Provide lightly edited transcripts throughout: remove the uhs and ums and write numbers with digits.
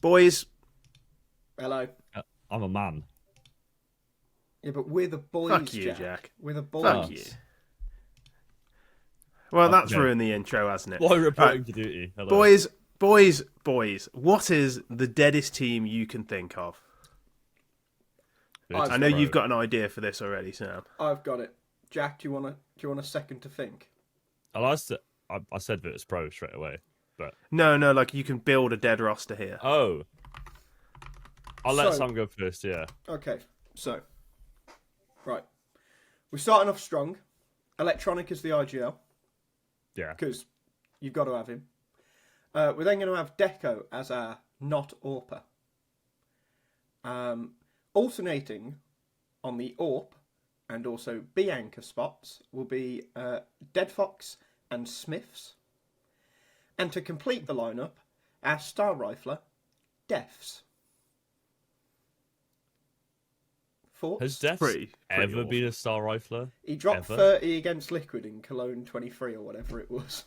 Boys. Hello. I'm a man. Yeah, but we're the boys, Fuck you, Jack. We're the boys. Fuck you. Well, that's Okay. ruined the intro, hasn't it? Why reporting to duty? Hello. Boys. What is the deadest team you can think of? I know you've got an idea for this already, Sam. I've got it. Jack, do you want a second to think? I said Virtus Pro straight away, but No, like you can build a dead roster here. I'll let So- Sam go first. Yeah. Okay, so right, we're starting off strong. Electronic is the IGL Yeah. because you've got to have him. We're then going to have Deco as our not AWPer. Alternating on the AWP and also B anchor spots will be Dead Fox and Smiths. And to complete the lineup, our Star Rifler, Defs. Thoughts? Has Def pretty ever awful. been a star rifler? He dropped ever? 30 against Liquid in Cologne 23 or whatever it was.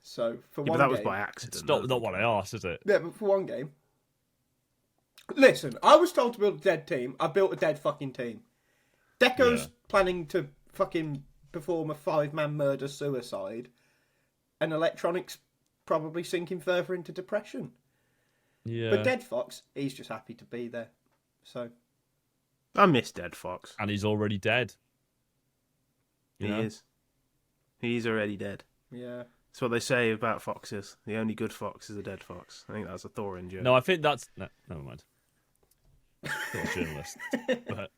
So for Yeah, one but that game, was by accident. It's not what I asked, is it? yeah, but for one game. Listen, I was told to build a dead team. I built a dead fucking team. Deco's Yeah. planning to fucking perform a 5-man murder suicide, and Electronic's probably sinking further into depression. Yeah. But Dead Fox, he's just happy to be there. So I miss Dead Fox. And he's already dead. He Yeah. is. He's already dead. yeah. That's what they say about foxes. The only good fox is a dead fox. I think that's a Thorin joke. No, I think that's never mind. I'm not a journalist, but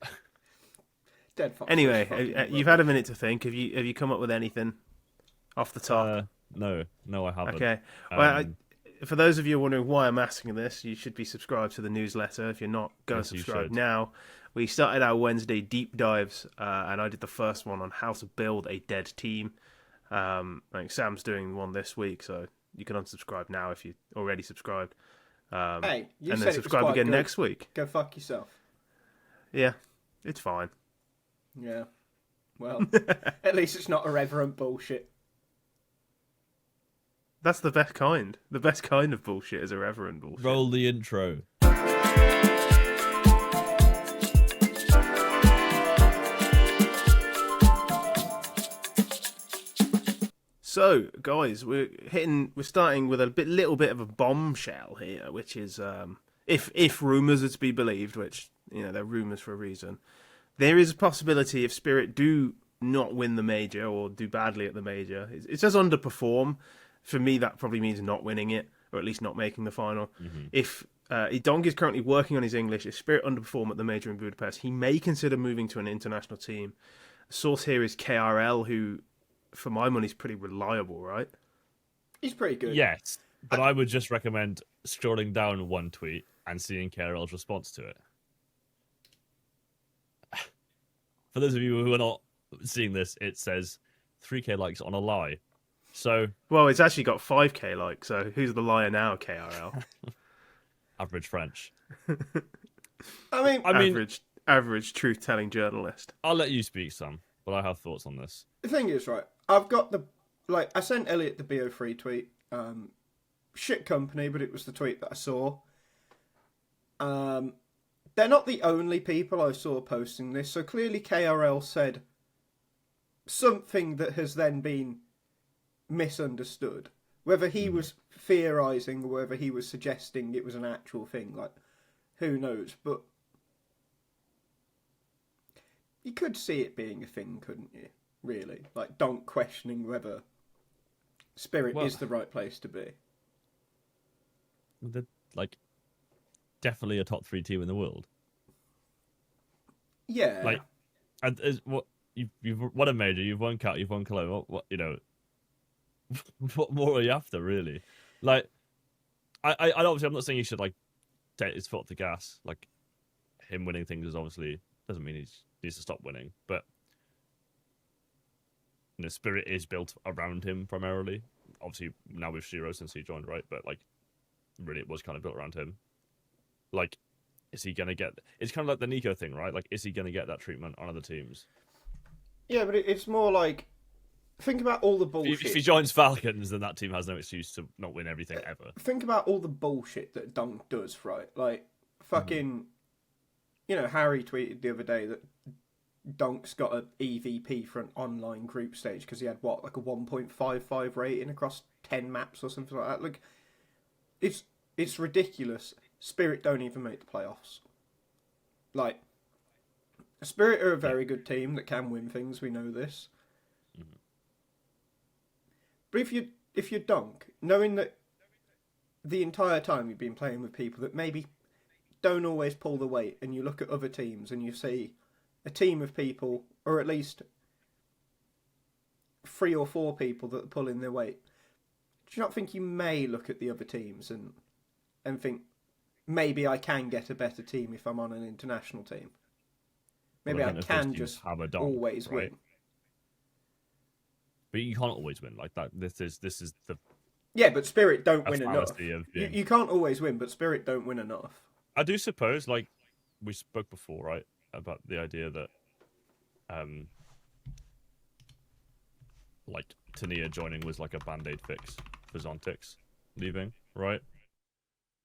Dead Fox. Anyway, is fucking you've had a minute to think. Have you come up with anything off the top? no, I haven't. Okay. Well, Um, for those of you wondering why I'm asking this, you should be subscribed to the newsletter. If you're not, go and Yes, you subscribe should. now. We started our Wednesday deep dives, and I did the first one on how to build a dead team. I think Sam's doing one this week, so you can unsubscribe now if you already subscribed. Hey, you and said then it was subscribe quite again good. next week. Go fuck yourself. Yeah, it's fine. Yeah. Well, at least it's not irreverent bullshit. That's the best kind. The best kind of bullshit is irreverent bullshit. roll the intro. So, guys, we're starting with a little bit of a bombshell here, which is, if rumours are to be believed, which, they're rumours for a reason, there is a possibility if Spirit do not win the major or do badly at the major, it says underperform. For me, that probably means not winning it, or at least not making the final. Mm-hmm. If Donk is currently working on his English, if Spirit underperform at the major in Budapest, he may consider moving to an international team. The source here is KRL, who, for my money, is pretty reliable, right? He's pretty good. Yes, but I would just recommend scrolling down one tweet and seeing KRL's response to it. For those of you who are not seeing this, it says 3k likes on a lie. So Well, it's actually got 5k likes, so who's the liar now, KRL? average French. I mean, average truth-telling journalist. I'll let you speak, Sam, but I have thoughts on this. the thing is, right, I've got I sent Elliot the BO3 tweet. Shit company, but it was the tweet that I saw. They're not the only people I saw posting this, so clearly KRL said something that has then been misunderstood. Whether he was theorising or whether he was suggesting it was an actual thing, who knows? But you could see it being a thing, couldn't you? Really, Donk questioning whether Spirit is the right place to be. They're definitely a top 3 team in the world. Yeah, And what you've won a major, you've won Cat, you've won Cologne. What what more are you after, really? I obviously I'm not saying you should take his foot off the gas. Him winning things is obviously doesn't mean he needs to stop winning, but Spirit is built around him primarily. Obviously now with Shiro since he joined, right? But really it was kind of built around him. Is he gonna get? It's kind of like the Nico thing, right? Is he gonna get that treatment on other teams? yeah, but it's more think about all the If bullshit. he joins Falcons, then that team has no excuse to not win everything ever. Think about all the bullshit that Donk does, right? Like, fucking, you know, Harry tweeted the other day that Donk's got an EVP for an online group stage because he had, what, like a 1.55 rating across 10 maps or something like that. Like, it's ridiculous. Spirit don't even make the playoffs. Like, Spirit are a very good team that can win things, we know this. But if you're Donk, knowing that the entire time you've been playing with people that maybe don't always pull the weight, and you look at other teams and you see a team of people, or at least 3 or 4 people that are pulling their weight, do you not think you may look at the other teams and think, maybe I can get a better team if I'm on an international team? Maybe I can just have a Donk, always right? win. But you can't always win like that. This is the Yeah, but Spirit don't win enough. fallacy of You, being- you can't always win, but Spirit don't win enough. I do suppose, like we spoke before, right, about the idea that, like Tania joining was like a band-aid fix for Zontix leaving, right?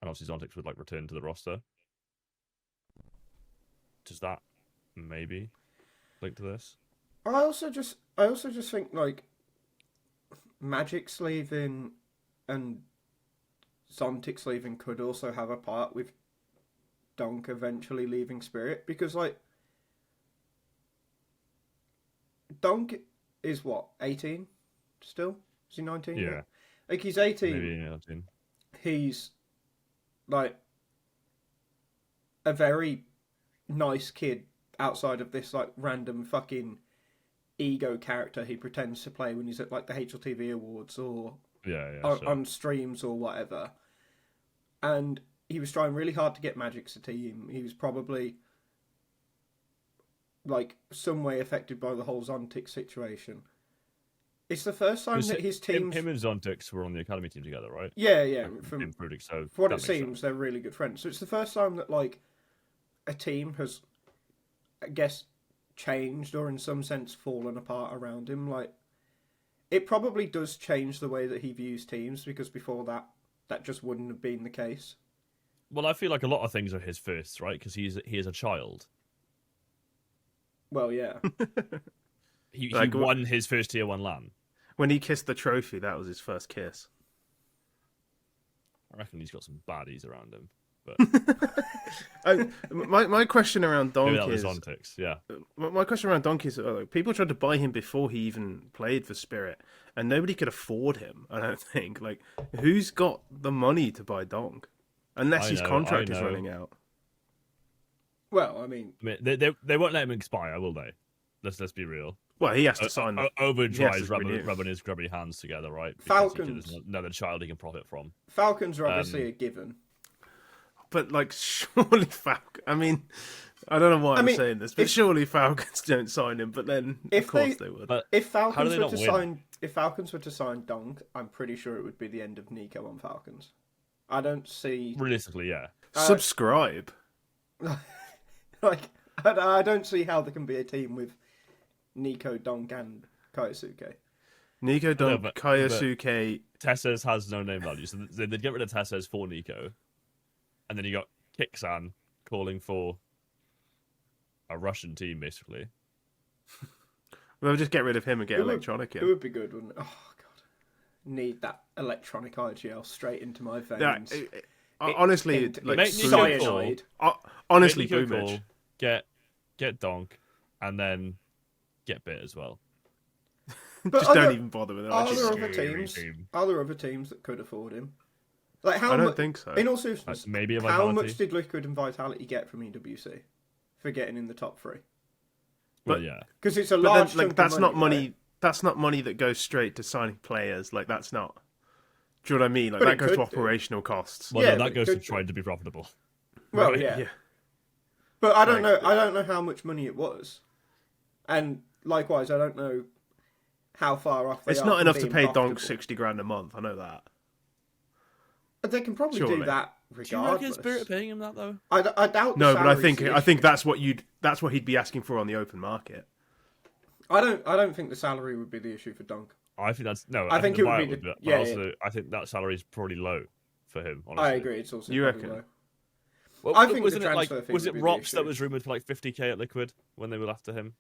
And obviously Zontix would like return to the roster. Does that maybe link to this? I also just think like Magic's leaving and Zontix leaving could also have a part with Donk eventually leaving Spirit, because like Donk is what, 18 still? Is he 19? Yeah. Like he's 18. Maybe 19. He's like a very nice kid outside of this like random fucking ego character he pretends to play when he's at like the HLTV Awards or on streams or whatever. And he was trying really hard to get Magic's a team. He was probably like some way affected by the whole Zontix situation. It's the first time that his teams... Him and Zontix were on the academy team together, right? Yeah. From so what it seems, they're really good friends. So it's the first time that like a team has, I guess, changed or in some sense fallen apart around him. Like, it probably does change the way that he views teams, because before that just wouldn't have been the case. Well, I feel like a lot of things are his firsts, right? Because he is a child. Well, yeah. He Like, won his first tier 1 LAN. When he kissed the trophy, that was his first kiss. I reckon he's got some baddies around him. But My question around maybe Donk that was is... Zontix, yeah. My question around Donk is, like, people tried to buy him before he even played for Spirit, and nobody could afford him, I don't think. Like, who's got the money to buy Donk? Unless his contract is running out. Well, I mean... They won't let him expire, will they? Let's be real. Well, he has to sign... Overdrive's renew. rubbing his grubby hands together, right? Because there's another child he can profit from. Falcons are obviously a given. But, like, surely Falcons... I mean, I don't know why I'm saying this, but surely Falcons don't sign him, but then, of course they would. But if Falcons were to sign Donk, I'm pretty sure it would be the end of Nico on Falcons. I don't see... Realistically, yeah. Subscribe. Like, I don't see how there can be a team with Nico, Donk, and Kaiosuke. Nico, Donk, Kaiosuke... Tessers has no name value, so they'd get rid of Tessers for Nico. And then you got Kixan calling for a Russian team, basically. We'll just get rid of him and get Electronic in. It would be good, wouldn't it? Oh, God. Need that Electronic IGL straight into my veins. Honestly, like, cyanide. Honestly, Nico Boomage. Get Donk, and then get Bit as well. But Just don't even bother with it. Are there other teams that could afford him? Like, I don't think so. In all seriousness, maybe how much did Liquid and Vitality get from EWC for getting in the top 3? Well, yeah, because it's a large then, like, chunk that's of not money. money. Right? That's not money that goes straight to signing players. Like, that's not. Do you know what I mean? Like, But that it goes could to do. operational costs. well, Yeah, no, but that it goes to could trying to be profitable. Well, Right, yeah. But I don't Like, know. I don't know how much money it was, and likewise, I don't know how far off. It's not enough to pay Donk $60,000 a month. I know that. They can probably do that regardless. Do you reckon Spirit paying him that though? I doubt. No, the but I salary's think the issue. that's what he'd be asking for on the open market. I don't think the salary would be the issue for Donk. I think that's no. I think the it would buyout be but yeah, also I think that salary is probably low for him. Honestly, I agree. It's also You probably reckon? low. Well, I think wasn't the it like transfer fee was would it be the Rops issue. that was rumored for like 50k at Liquid when they were after him?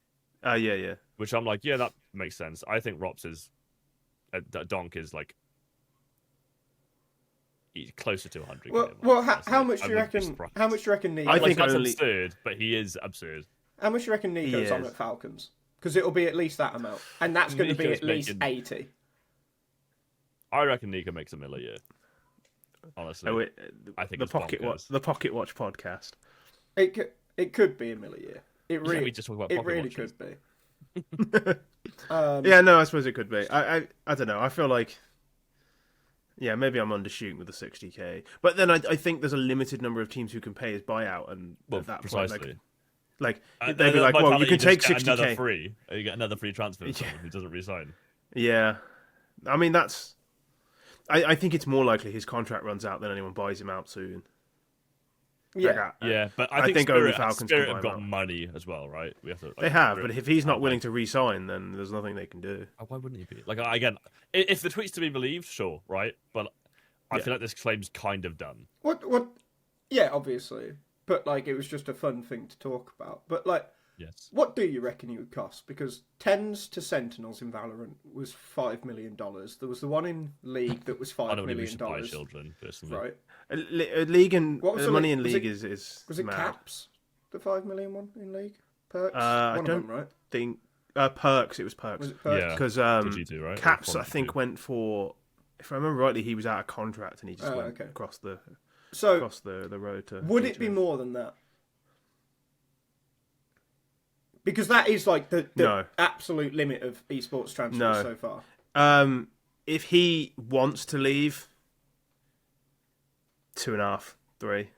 Yeah. Which I'm like, yeah, that makes sense. I think Rops is Donk is like he's closer to 100k. Well, how much do you reckon? How much do you reckon Nico? I think that's only- absurd, but he is absurd. How much do you reckon Nico's on is. at Falcons? Because it'll be at least that amount, and that's going to be Nico's at least making- 80. I reckon Nico makes $1 million a year. Honestly, Oh, I think the it's Pocket bonkers. the Pocket Watch podcast. It could be $1 million a year. It Yeah, really we just talk about it pocket really watches. could be. Yeah, no, I suppose it could be. I don't know. I feel like, yeah, maybe I'm undershooting with the 60k. But then I think there's a limited number of teams who can pay his buyout, and Well, at that precisely. point, like they'd be like, well, you can take 60k. You get another free transfer from someone who doesn't resign. Yeah, I mean that's. I think it's more likely his contract runs out than anyone buys him out soon. Yeah. Yeah, but I I think think only Spirit, Falcons Spirit can have buy got him out. money as well, right? We have to. Like, They have, Spirit but if he's not have, willing like- to re-sign, then there's nothing they can do. why wouldn't he be? Like again, if the tweet's to be believed, sure, right? But I Yeah. feel like this claim's kind of done. What? Yeah, obviously. But like, it was just a fun thing to talk about. But like, Yes. what do you reckon it would cost? Because tens to Sentinels in Valorant was $5 million. There was the one in League that was I $5 don't think we million. should buy children, personally. Right? League and What was the money league? in Was league it- is Was it mad. Caps? The $5 million one in League? Perks? I one don't of them, right? think Perks. It was Perks. Was it Perks? Yeah. Because G2, right? Or Caps, from I think, G2. went for. If I remember rightly, he was out of contract and he just Oh, went okay. across the So, road to. would it be more than that? Because that is like the No. absolute limit of esports transfers No. so far. If he wants to leave, 2.5, 3.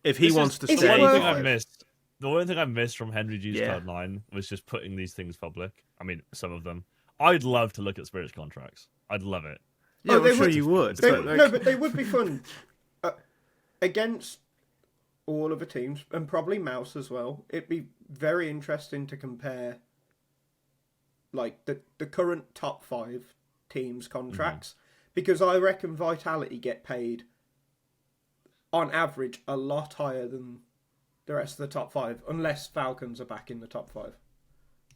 If he This wants is- to Is The it stay, one thing worth I it? missed. The one thing I missed from Henry G's Yeah. Cloud9 was just putting these things public. I mean, some of them. I'd love to look at Spirit's contracts. I'd love it. yeah, Oh, I'm they sure would- you would. They, but, like, no, but they would be fun against all of the teams, and probably Mouse as well. It'd be very interesting to compare, like the current top 5 teams' contracts, because I reckon Vitality get paid on average a lot higher than the rest of the top 5, unless Falcons are back in the top 5.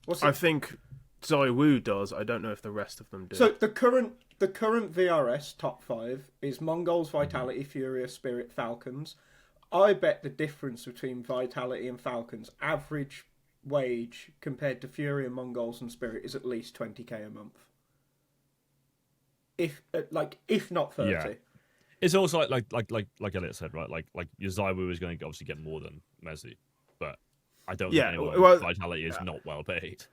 What's I it? think Zaiwu does. I don't know if the rest of them do. So the current VRS top 5 is Mongols, Vitality, Furia, Spirit, Falcons. I bet the difference between Vitality and Falcons average wage compared to Furia, Mongols, and Spirit is at least 20k a month. If not 30. Yeah. It's also like Elliot said, right? Like your Zaiwu is going to obviously get more than Messi, but I don't Yeah, think anyone well, Vitality is not well paid.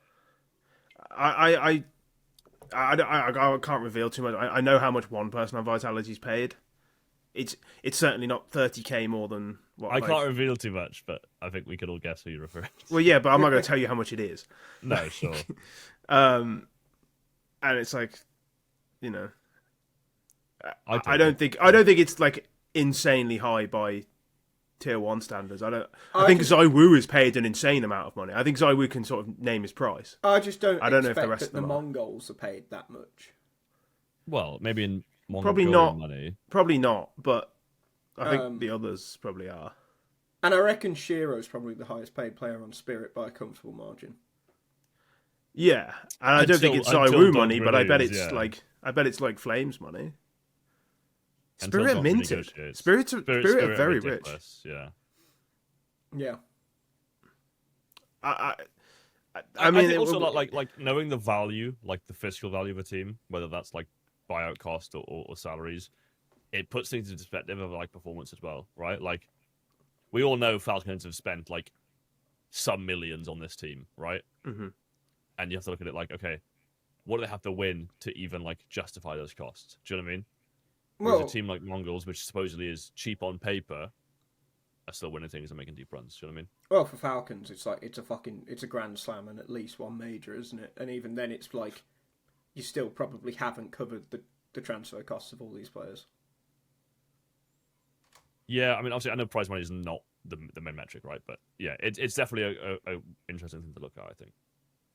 I can't reveal too much. I know how much one person on Vitality's paid. It's certainly not 30k more than what. I can't reveal too much, but I think we could all guess who you're referring to. Well, yeah, but I'm not going to tell you how much it is. No, sure. And it's like, you know, I I don't think it's like insanely high by tier 1 standards. I think Zaiwu is paid an insane amount of money. I think Zaiwu can sort of name his price. I just don't. I don't know if expect the rest that of them the are. Mongols are paid that much. Well, maybe in Probably Mongolian not. money. Probably not, but I think Um, the others probably are. And I reckon Shiro's probably the highest paid player on Spirit by a comfortable margin. Yeah, and I don't think it's Until Zaiwu Donk money, but I bet renews, it's yeah. I bet it's like Flames money. Until Spirit Donk minted. renegotiates. Spirit are very rich. ridiculous, yeah. Yeah. I mean, think also like knowing the value, like the fiscal value of a team, whether that's like buyout cost or salaries, it puts things into perspective of like performance as well, right? Like we all know Falcons have spent like some millions on this team, right? Mhm. And you have to look at it like, okay, what do they have to win to even like justify those costs? Do you know what I mean? Whereas Well, a team like Mongols, which supposedly is cheap on paper, are still winning things and making deep runs. Do you know what I mean? well, for Falcons, it's like it's a grand slam and at least one major, isn't it? And even then, it's like you still probably haven't covered the transfer costs of all these players. Yeah, I mean, obviously, I know prize money is not the main metric, right? But yeah, it's definitely a interesting thing to look at, I think.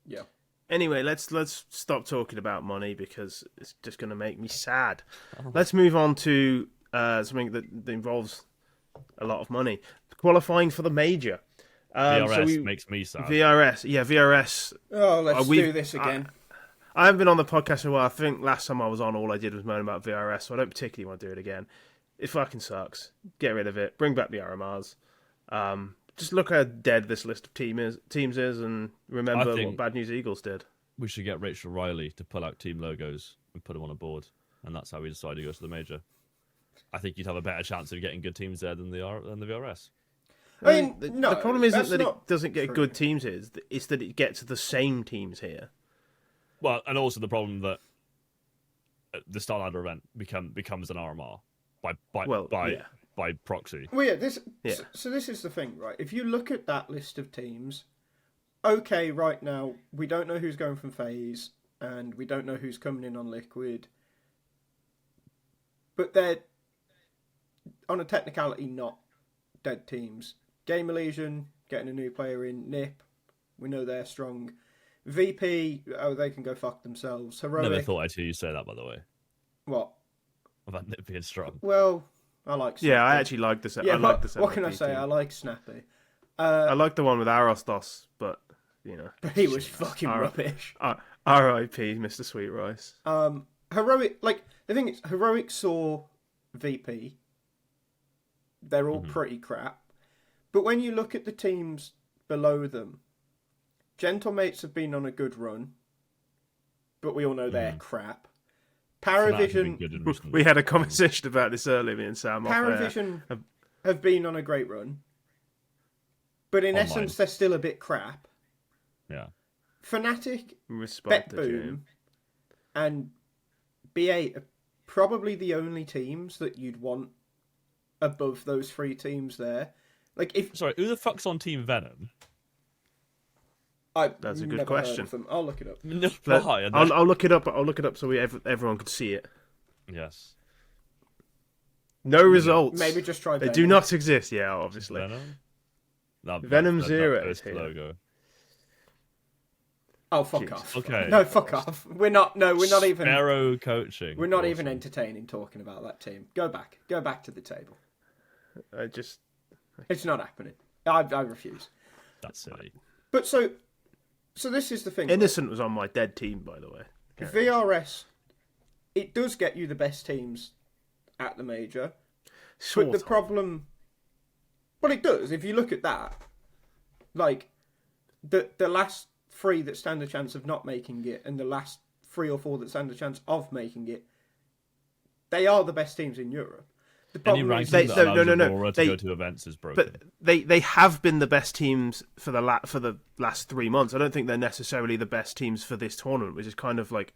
Yeah. Anyway, let's stop talking about money because it's just going to make me sad. Let's move on to something that involves a lot of money. Qualifying for the major. VRS makes me sad. VRS. Oh, let's do this again. I haven't been on the podcast in a while. I think last time I was on, all I did was moan about VRS, so I don't particularly want to do it again. It fucking sucks. Get rid of it. Bring back the RMRs. Just look how dead this list of teams is, and remember what Bad News Eagles did. We should get Rachel Riley to pull out team logos and put them on a board, and that's how we decide to go to the major. I think you'd have a better chance of getting good teams there than the VRS. I mean, the problem isn't that not it doesn't get true. good teams here. It's that it gets the same teams here. Well, and also the problem that the Starladder event becomes an RMR by proxy. Well, yeah. So this is the thing, right? If you look at that list of teams, okay, right now we don't know who's going from phase, and we don't know who's coming in on liquid, but they're on a technicality not dead teams. Game Elysian getting a new player in. NIP, we know they're strong. VP, they can go fuck themselves. Heroic. Never thought I'd hear you say that, by the way. What? About Nip being strong. Well, I like Snappy. Yeah, I actually like the. Yeah, I like the. what can I say? team. I like Snappy. I like the one with Arostos, but you know, He was fucking rubbish. R.I.P. Mr. Sweet Rice. Heroic, like the thing is, Heroic saw VP. They're all pretty crap, but when you look at the teams below them, Gentlemates have been on a good run, but we all know they're crap. Paravision. We had a conversation about this earlier, me and Sam. Paravision have been on a great run, but in essence, they're still a bit crap. Yeah. Fnatic, Respect BetBoom, and B8 are probably the only teams that you'd want above those three teams there. Like, if Sorry, who the fuck's on Team Venom? That's a good never question. heard of them. I'll look it up. No, I'll look it up. I'll look it up so everyone could see it. Yes. No results. Maybe just try. They Venom. do not exist. Yeah, obviously. Venom? No, Venom Zero That's the here. logo. Oh, fuck Jesus. off. Okay. No, fuck off. We're not even. Sparrow coaching. We're not even entertaining talking about that team. Go back to the table. It's not happening. I refuse. That's silly. But so this is the thing. Innocent was on my dead team, by the way. VRS, it does get you the best teams at the major. But the problem, well, it does. If you look at that, like the last three that stand a chance of not making it, and the last 3 or 4 that stand a chance of making it, they are the best teams in Europe. The Any problem ranking is, that allows Aurora to go to events is broken. But they have been the best teams for the last 3 months. I don't think they're necessarily the best teams for this tournament, which is kind of like.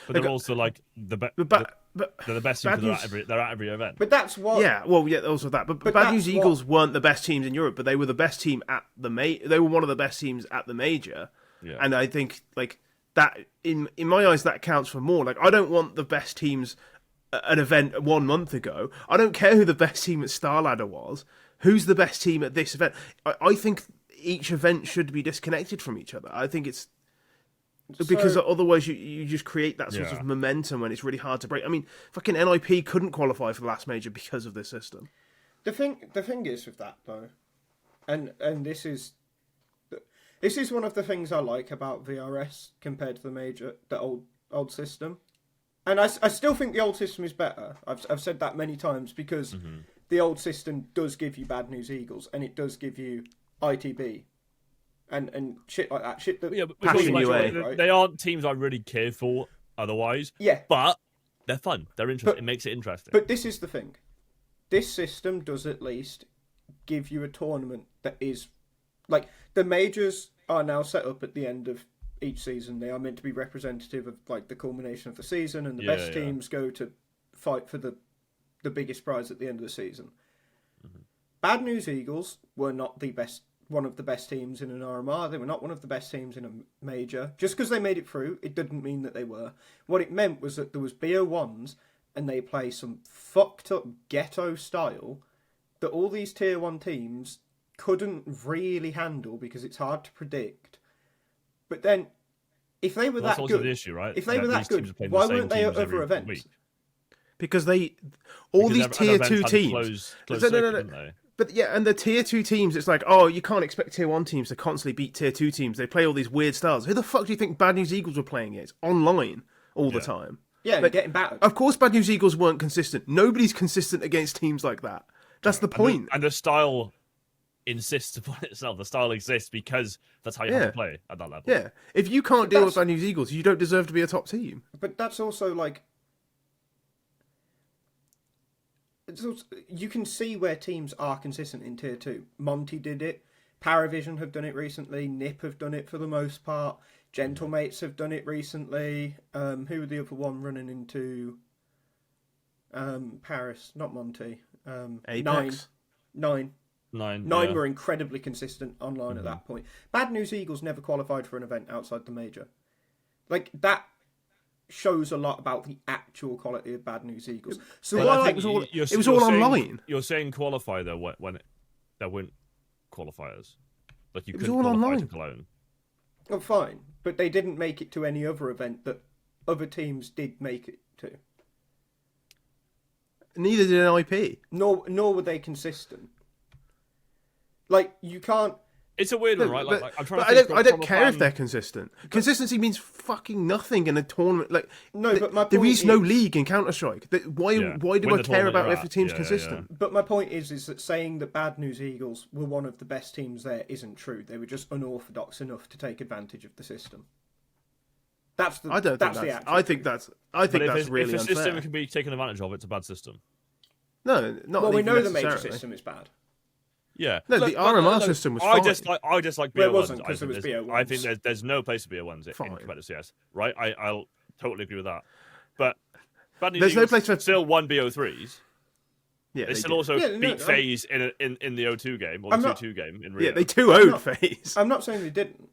But they're also like the best. They're the best teams because they're at every event. But that's what. Yeah, well, yeah, also that. But Bad News Eagles weren't the best teams in Europe, but they were the best team at the They were one of the best teams at the major, and I think like that in my eyes that counts for more. Like I don't want the best teams at an event 1 month ago. I don't care who the best team at Starladder was. Who's the best team at this event? I think each event should be disconnected from each other. I think it's. Because otherwise you just create that sort of momentum when it's really hard to break. I mean, fucking NIP couldn't qualify for the last major because of this system. The thing is with that though, and this is one of the things I like about VRS compared to the old system, and I still think the old system is better. I've said that many times because the old system does give you Bad News Eagles and it does give you ITB. And shit like that. Shit that Passion UA. right? They aren't teams I really care for otherwise. Yeah. But they're fun. They're interesting. It makes it interesting. But this is the thing. This system does at least give you a tournament that is... Like, the majors are now set up at the end of each season. They are meant to be representative of, like, the culmination of the season, and the best teams go to fight for the biggest prize at the end of the season. Bad News Eagles were not one of the best teams in an RMR. They were not one of the best teams in a major. Just because they made it through, it didn't mean that they were. What it meant was that there was BO1s, and they play some fucked up ghetto style, that all these tier 1 teams couldn't really handle because it's hard to predict. But then, if they were That's that also good, the issue, right? if they were that these teams are good, playing why the same weren't they at teams other every events? week. Because these Because tier events 2 had teams. closed No, circuit, no, no. didn't they? But yeah, and the tier 2 teams, it's like, oh, you can't expect tier 1 teams to constantly beat tier 2 teams. They play all these weird styles. Who the fuck do you think Bad News Eagles were playing it? It's online all the time. Yeah, Like, getting battered. Of course, Bad News Eagles weren't consistent. Nobody's consistent against teams like that. That's the point. And the style insists upon itself. The style exists because that's how you have to play at that level. Yeah. If you can't deal with Bad News Eagles, you don't deserve to be a top team. But that's also like... you can see where teams are consistent in tier 2. Monty did it. Paravision have done it recently. Nip have done it for the most part. Gentlemates have done it recently. Who were the other one running into Paris? Not Monty. Apex? Nine Nine were incredibly consistent online at that point. Bad News Eagles never qualified for an event outside the major. Like, that shows a lot about the actual quality of Bad News Eagles. So But why, I like, think it was all online. You're saying qualify though when there weren't qualifiers. Like you It was couldn't all qualify online. to Cologne. oh, fine, but they didn't make it to any other event that other teams did make it to. Neither did an IP. Nor were they consistent. Like, you can't... It's a weird one, right? But, Like I'm trying but to think I don't from a care if fan- they're consistent. Consistency means fucking nothing in a tournament. Like, No, but my there point is no is- league in Counter-Strike. Why Yeah. do Win I the care tournament about you're if the at. team's Yeah, consistent? But my point is that saying that Bad News Eagles were one of the best teams there isn't true. They were just unorthodox enough to take advantage of the system. That's the. I don't that's think the that's. actual I think that's. I think But that's really if a system unfair. can be taken advantage of, it's a bad system. No, not Well, we even know the major necessarily. system is bad. Yeah. No, the RMR system was fine. I just like Well, it BO1s. wasn't, I 'cause it think was there's- BO1s. I think there's no place for BO1s in Fine. competitive CS, right? I'll totally agree with that. But Bad News There's no Eagles place for- still won BO3s. Yeah, They still did. also Yeah, no, beat FaZe in the O2 game or I'm the not- 2-2 game in Yeah, Rio. they 2-0'd not- FaZe. I'm not saying they didn't,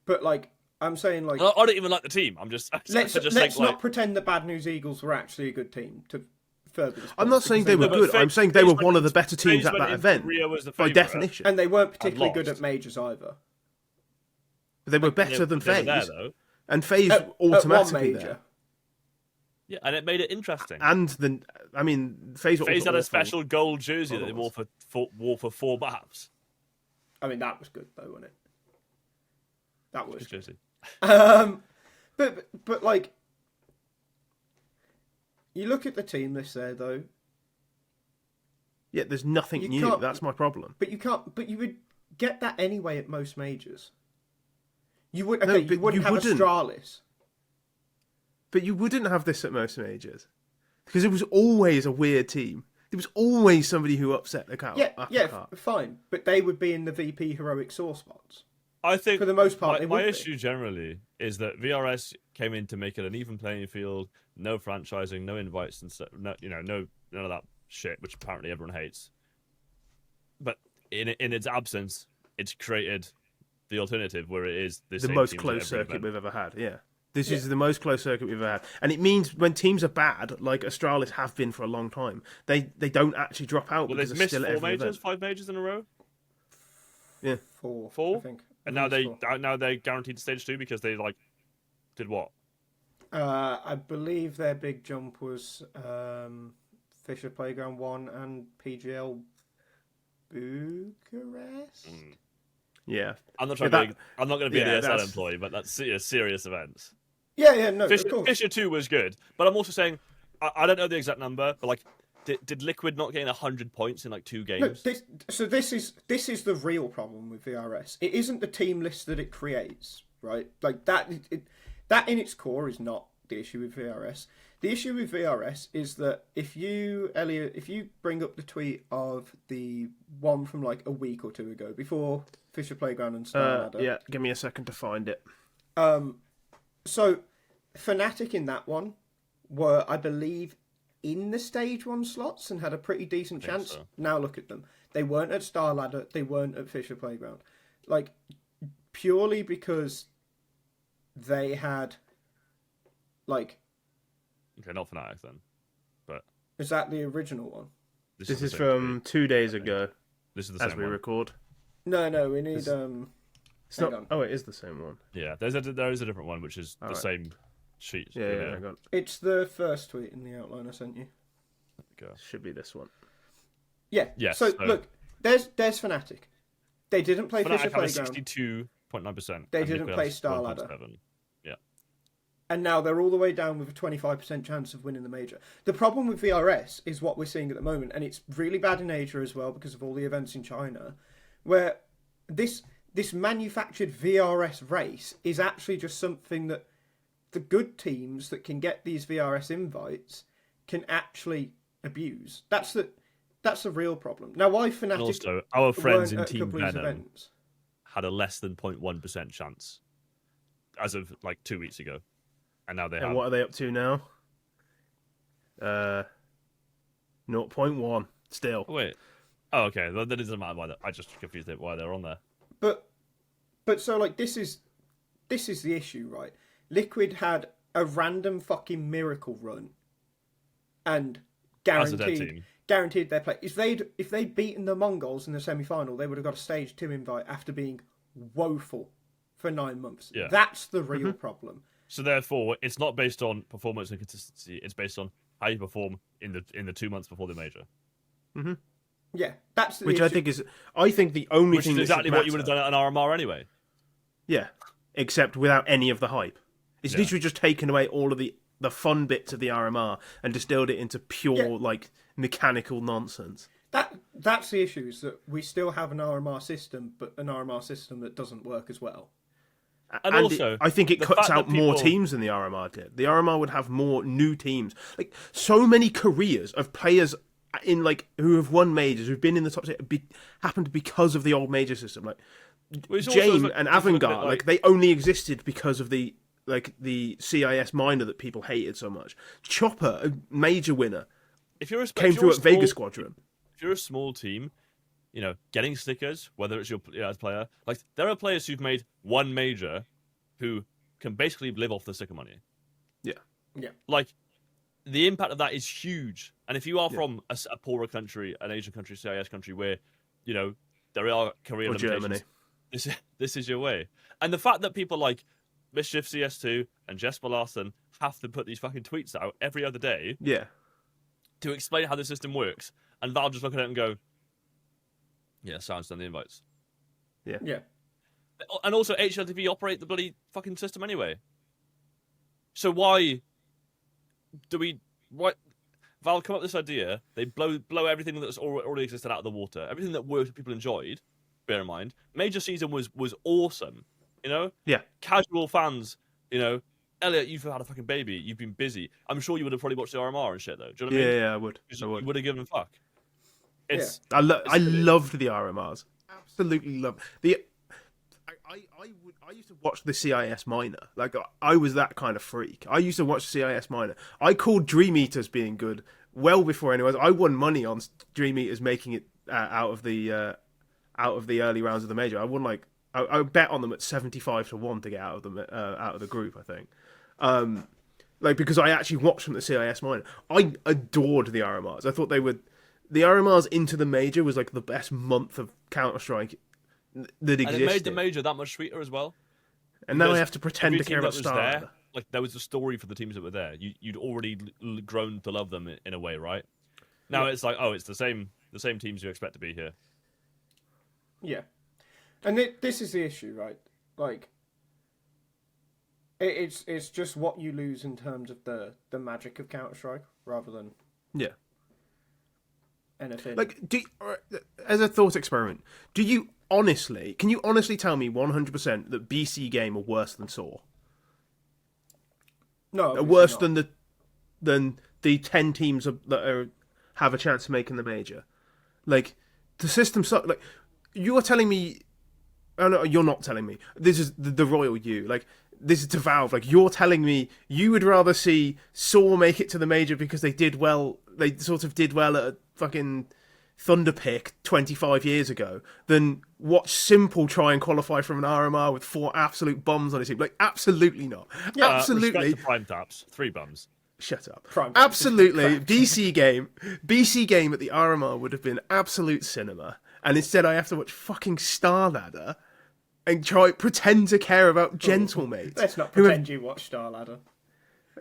but like I'm saying, like I don't even like the team. I'm just. let's I just let's think, not pretend that Bad News Eagles were actually a good team to further this I'm point, not saying because they were but good. FaZe- I'm saying they were FaZe one of went the better FaZe teams at went that into event. Rio as the By favourite. definition. and they weren't particularly good lost. at majors either. They were better than They were there, FaZe. though. And FaZe At automatically one major. there. Yeah, and it made it interesting. And FaZe were FaZe also had a awful. special gold jersey that they Others. wore for 4 maps. I mean, that was good though, wasn't it? That was Good jersey. But like, you look at the team list there though. Yeah, there's nothing You new. can't- That's my problem. But you can't. But you would get that anyway at most majors. You would. No, Okay, but you wouldn't you have wouldn't. a Stralis. But you wouldn't have this at most majors. Because it was always a weird team. There was always somebody who upset the cat. Yeah, fine. But they would be in the VP heroic sore spots. I think For the most part, they my would be. issue generally is that VRS came in to make it an even playing field, no franchising, no invites, and so, no, none of that shit, which apparently everyone hates. But in its absence, it's created the alternative where it is the same most teams at closed every circuit event. we've ever had. Yeah. This is the most closed circuit we've ever had. And it means when teams are bad, like Astralis have been for a long time, they don't actually drop out Well, because they've they're missed still at 4 every majors, event. 5 majors in a row, Yeah. Four. I think. and I now think it's now they guaranteed stage 2 because they did what? four. I believe their big jump was Fissure Playground 1 and PGL Bucharest. Yeah. I'm not trying Yeah, to be, I'm not going to be yeah, an ESL that's- employee, but that's serious events. Yeah, no, of Fissure, course. Fissure 2 was good, but I'm also saying I don't know the exact number, but did Liquid not gain 100 points in 2 No, games? this is the real problem with VRS. It isn't the team list that it creates, right? Like that that in its core is not the issue with VRS. The issue with VRS is that if you bring up the tweet of the one from a week or two ago, before Fissure Playground and Starladder. Yeah, give me a second to find it. So Fnatic in that one were, I believe, in the stage 1 slots and had a pretty decent chance. so. Now look at them. They weren't at Starladder. They weren't at Fissure Playground. Purely because they had, Okay, not Fnatic then, but is that the original one? This the is same from tweet. 2 days ago, This is the as same we one. record. No, we need It's hang not. on. Oh, it is the same one. Yeah, there is a different one, which is the Alright. same sheet. Yeah, I got. It's the first tweet in the outline I sent you. Go. Should be this one. Yeah. Yes, So so- look, there's Fnatic. They didn't play Fissure Fnatic had a Playground, 62.9%. They and didn't Liquid play has Starladder. 1.7. and now they're all the way down with a 25% chance of winning the major. The problem with VRS is what we're seeing at the moment, and it's really bad in Asia as well because of all the events in China, where this manufactured VRS race is actually just something that the good teams that can get these VRS invites can actually abuse. That's the real problem. Now, why Fnatic And also, our friends weren't in at a Team couple of these Venom events? had a less than 0.1% chance as of like 2 weeks ago. And now they And have. what are they up to now? 0.1 still. Oh, wait. Oh, okay. That doesn't matter why. I just confused it why they're on there. But so like this is the issue, right? Liquid had a random fucking miracle run, and As a dead team. guaranteed their play. If they'd beaten the Mongols in the semi-final, they would have got a stage 2 invite after being woeful for 9 months. Yeah. That's the real problem. So therefore, it's not based on performance and consistency. It's based on how you perform in the 2 months before the major. Yeah, that's the Which issue. I think the only Which thing is that exactly should what you would have matter- done at an RMR anyway. Yeah, except without any of the hype. It's Yeah. literally just taken away all of the fun bits of the RMR and distilled it into pure Yeah. like mechanical nonsense. That's the issue, is that we still have an RMR system, but an RMR system that doesn't work as well. And also, I think it the cuts fact out that more people- teams than the RMR did. The RMR would have more new teams, like so many careers of players in like who have won majors, who've been in the top six, happened because of the old major system. Like Well, it's also Jame like- and it's also a bit Avangard, like they only existed because of the CIS minor that people hated so much. Chopper, a major winner, if you're a, came if through you're at a small- Vega Squadron. If you're a small team, getting stickers, whether it's your as player, like there are players who've made one major, who can basically live off the sticker money. Yeah. Yeah. Like the impact of that is huge. And if you are from a poorer country, an Asian country, CIS country, where there are career Or limitations, Germany. this is your way. And the fact that people like Mischief CS2 and Jesper Larsen have to put these fucking tweets out every other day Yeah. to explain how the system works, and Val just look at it and go, "Yeah, sounds done the invites." Yeah. And also, HLTV operate the bloody fucking system anyway. So why do we? Why Val come up with this idea? They blow everything that's already existed out of the water. Everything that worked, people enjoyed. Bear in mind, major season was awesome. Yeah. Casual fans. Elliot, you've had a fucking baby. You've been busy. I'm sure you would have probably watched the RMR and shit though. Do you know what I mean? Yeah, I would. 'Cause I you would. would have given a fuck. It's I loved the RMRs. Absolutely loved the. I used to watch the CIS minor. Like I was that kind of freak. I used to watch CIS minor. I called Dream Eaters being good well before anyone. I won money on Dream Eaters making it out of the early rounds of the major. I won I bet on them at 75-1 to get out of the group. I think. Because I actually watched from the CIS minor. I adored the RMRs. I thought they would. The RMRs into the major was like the best month of Counter-Strike that existed. And it made the major that much sweeter as well. And now I Because have to pretend every to team care about that was there, Starladder. like there was a story for the teams that were there. You'd already grown to love them in a way, right? Now it's like, it's the same teams you expect to be here. Yeah. And this is the issue, right? Like, it's just what you lose in terms of the magic of Counter-Strike rather than Yeah. anything. Like, as a thought experiment, can you honestly tell me 100% that BC Game are worse than SAW? no, Are obviously worse not. than the 10 teams have a chance of making the major? Like, the system sucks. Like, you are telling me. Oh no, you're not telling me. This is the royal you. Like, this is to Valve. Like, you're telling me you would rather see SAW make it to the major because they did well. They sort of did well at a fucking Thunderpick 25 years ago than watch Simple try and qualify from an RMR with 4 absolute bombs on his team. Like, absolutely not. Absolutely. Respect to prime taps, 3 bums. Shut up. Prime Absolutely, crap. BC game at the RMR would have been absolute cinema, and instead I have to watch fucking Starladder and pretend to care about Gentlemates. Let's not who have- pretend you watched Starladder.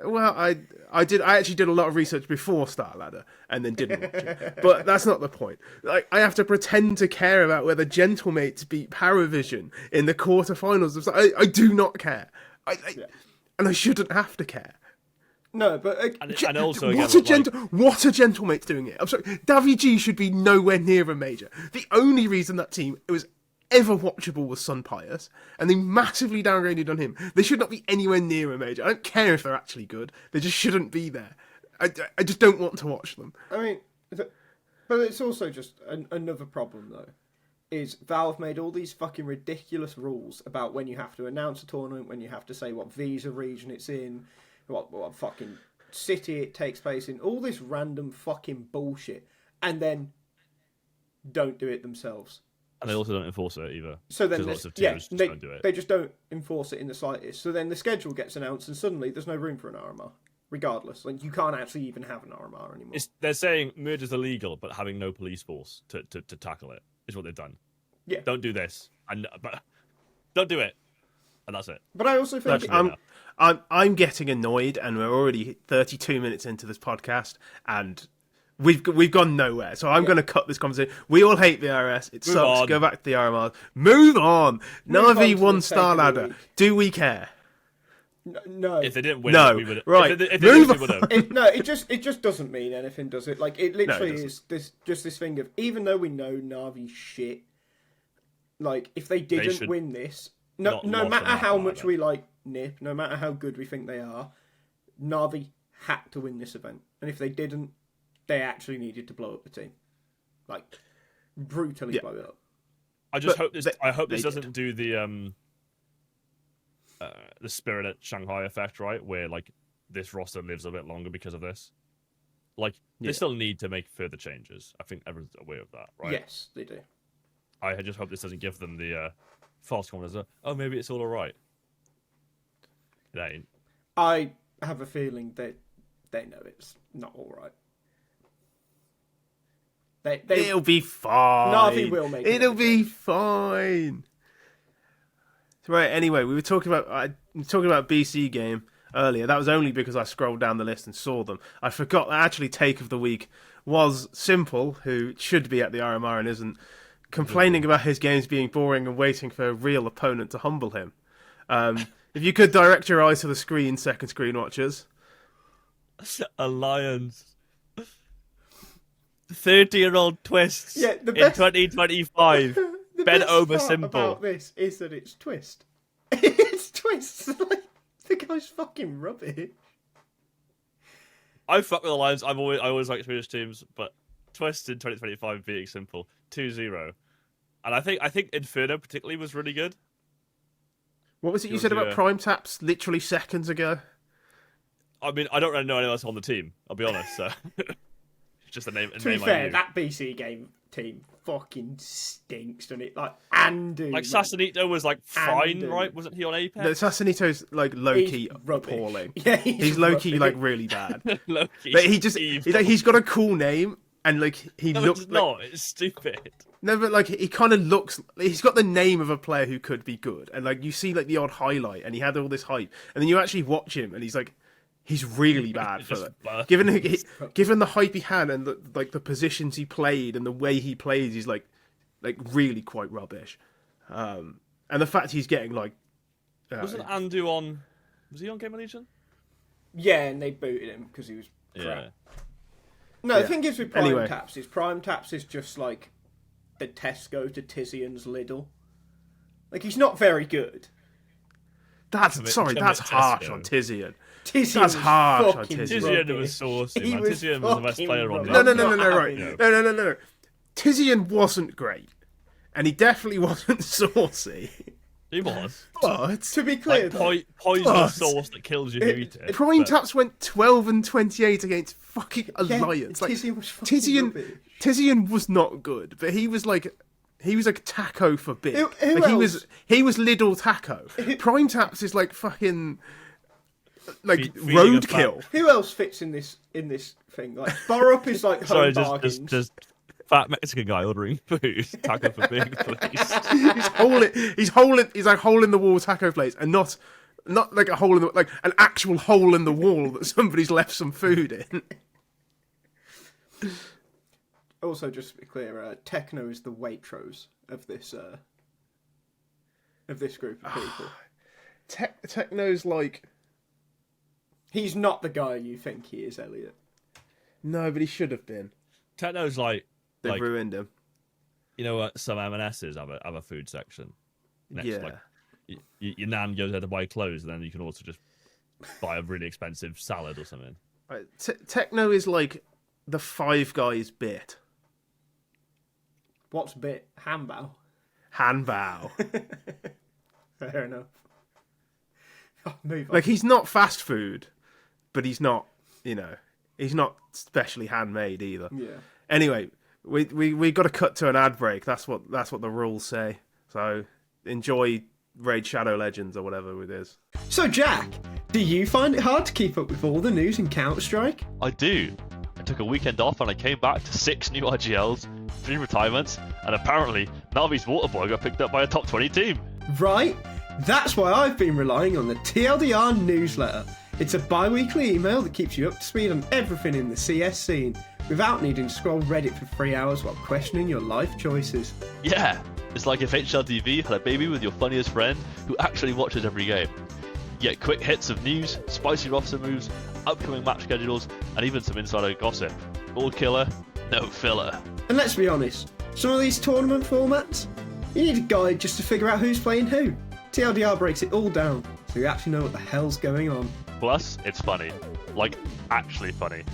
Well, I actually did a lot of research before Starladder and then didn't watch it. But that's not the point. Like, I have to pretend to care about whether Gentlemates beat Paravision in the quarterfinals. I do not care. And I shouldn't have to care. No, but And also, what again, what are Gentlemates doing here? I'm sorry, Davy G should be nowhere near a major. The only reason that team was ever watchable was Sun Pius, and they massively downgraded on him. They should not be anywhere near a major. I don't care if they're actually good. They just shouldn't be there. I just don't want to watch them. I mean, but it's also just another problem though. Is Valve made all these fucking ridiculous rules about when you have to announce a tournament, when you have to say what visa region it's in, what fucking city it takes place in, all this random fucking bullshit, and then don't do it themselves. And they also don't enforce it either. So then, lots of teams just don't do it. They just don't enforce it in the slightest. So then the schedule gets announced, and suddenly there's no room for an RMR. Regardless, like you can't actually even have an RMR anymore. They're saying merge is illegal, but having no police force to tackle it is what they've done. Yeah. Don't do this, but don't do it, and that's it. But I also think I'm getting annoyed, and we're already 32 minutes into this podcast, and we've gone nowhere. So I'm going to cut this conversation. We all hate the RS. It sucks. on. Go back to the RMRs. Move on. Navi on won to the second Starladder. week. Do we care? no. If they didn't win, No. we would. Right. If they Move didn't, we would have. No, it just doesn't mean anything, does it? Like it literally doesn't. is this thing of, even though we know Navi shit, like if they didn't should win this, no not lost matter on how that much either. we like Nip, no matter how good we think they are, Navi had to win this event, and if they didn't, they actually needed to blow up the team, like brutally blow it up. I just But hope this. I hope this they doesn't do the Spirit at Shanghai effect, right? Where like this roster lives a bit longer because of this. Like they still need to make further changes. I think everyone's aware of that, right? Yes, they do. I just hope this doesn't give them the false confidence. Oh, maybe it's all alright. It ain't. I have a feeling that they know it's not all right. It'll be fine. Navi will make it It'll okay. be fine. Right. Anyway, we were talking about BC game earlier. That was only because I scrolled down the list and saw them. I forgot that actually take of the week was Simple, who should be at the RMR and isn't, complaining about his games being boring and waiting for a real opponent to humble him. If you could direct your eyes to the screen, second screen watchers. Alliance. 30-year-old twists Yeah, the in best- 2025. The Ben best over part Simple. about this is that it's Twist. It's Twist. Like, the guy's fucking rubbish. I fuck with Alliance. I always like Swedish teams, but Twist in 2025 beating Simple 2-0. And I think Inferno particularly was really good. What was it you You'll said do about a- Prime Taps literally seconds ago? I mean, I don't really know anyone else on the team, I'll be honest. So. It's just a name, To be I fair, knew. that BC game team fucking stinks, doesn't it? Like, Andu. Like Sassanito was like fine, Andu. right? Wasn't he on The Apex? Assassinito's like low He's key rubbish. appalling. Yeah, He's low key rubbish. like really bad. Loki. But he just evil. he's got a cool name and like he No, looks it's like, not. It's stupid. no, but like he kind of looks. He's got the name of a player who could be good, and like you see like the odd highlight, and he had all this hype, and then you actually watch him, and he's like, he's really bad for Just it. bad. Given the hype he had and the positions he played and the way he plays, he's like really quite rubbish. And the fact he's getting like, Wasn't Andu on? Was he on Game of Legion? Yeah, and they booted him because he was crap. Yeah. No, Yeah. the thing is with Prime Anyway. Taps is Prime Taps is just like the Tesco to Tizian's Lidl. Like, he's not very good. that's Commit harsh Tesco. on Tizian. Tizian That's was harsh on fucking Tizian. Tizian rubbish. was saucy, He man. was Tizian was the best fucking player on rubbish. the No, right. having it. No. Tizian wasn't great, and he definitely wasn't saucy. He was. But To be clear, Like though, poison But- sauce that kills you if you eat it. Prime but- Taps went 12 and 28 against fucking Alliance. Like Tizian was fucking rubbish. Tizian was not good, but he was like taco for big. Who Like, else? he was Lidl taco. Prime Taps is like fucking Feeding a roadkill. Who else fits in this thing? Like Borup is like home Sorry, bargains. just fat Mexican guy ordering food. Taco for big, please. He's like hole in the wall taco plates, and not like a hole in the, like an actual hole in the wall that somebody's left some food in. Also, just to be clear, Techno is the Waitrose of this group of people. Techno's like, he's not the guy you think he is, Elliot. no, but he should have been. Techno's like They've ruined him. you know what? Some M&S's have a food section. Next, Yeah. like, your nan goes there to buy clothes, and then you can also just buy a really expensive salad or something. Right, Techno is like the Five Guys bit. What's bit? Hanbao. Hanbao. Fair enough. Oh, move on. Like, he's not fast food, but he's not, he's not specially handmade either. Yeah. Anyway, we got to cut to an ad break. That's what the rules say. So enjoy Raid Shadow Legends or whatever it is. So, Jack, do you find it hard to keep up with all the news in Counter-Strike? I do. I took a weekend off and I came back to 6 new RGLs, 3 retirements, and apparently Navi's Waterboy got picked up by a top 20 team. Right? That's why I've been relying on the TLDR newsletter. It's a bi-weekly email that keeps you up to speed on everything in the CS scene, without needing to scroll Reddit for 3 hours while questioning your life choices. Yeah, it's like if HLTV had a baby with your funniest friend who actually watches every game. You get quick hits of news, spicy roster moves, upcoming match schedules, and even some insider gossip. All killer, no filler. And let's be honest, some of these tournament formats, you need a guide just to figure out who's playing who. TLDR breaks it all down, so you actually know what the hell's going on. Plus, it's funny. Like, actually funny.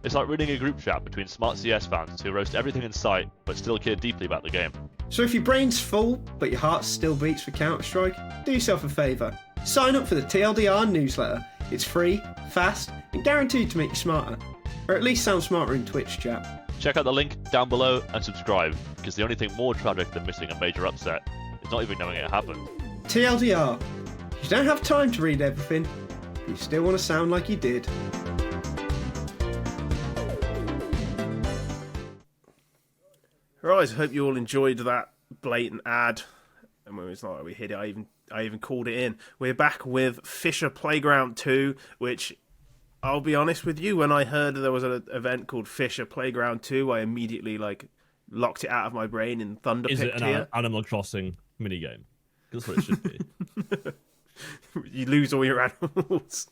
It's like reading a group chat between smart CS fans who roast everything in sight, but still care deeply about the game. So if your brain's full, but your heart still beats for Counter-Strike, do yourself a favour. Sign up for the TLDR newsletter. It's free, fast, and guaranteed to make you smarter. Or at least sound smarter in Twitch chat. Check out the link down below and subscribe, because the only thing more tragic than missing a major upset is not even knowing it happened. TLDR. You don't have time to read everything, but you still want to sound like you did. Right, I hope you all enjoyed that blatant ad. And it's not like we hit it, I even called it in. We're back with Fissure Playground 2, which, I'll be honest with you, when I heard there was an event called Fissure Playground 2, I immediately locked it out of my brain in Thunder Is it Picked an here. Animal Crossing minigame? That's what it should be. You lose all your animals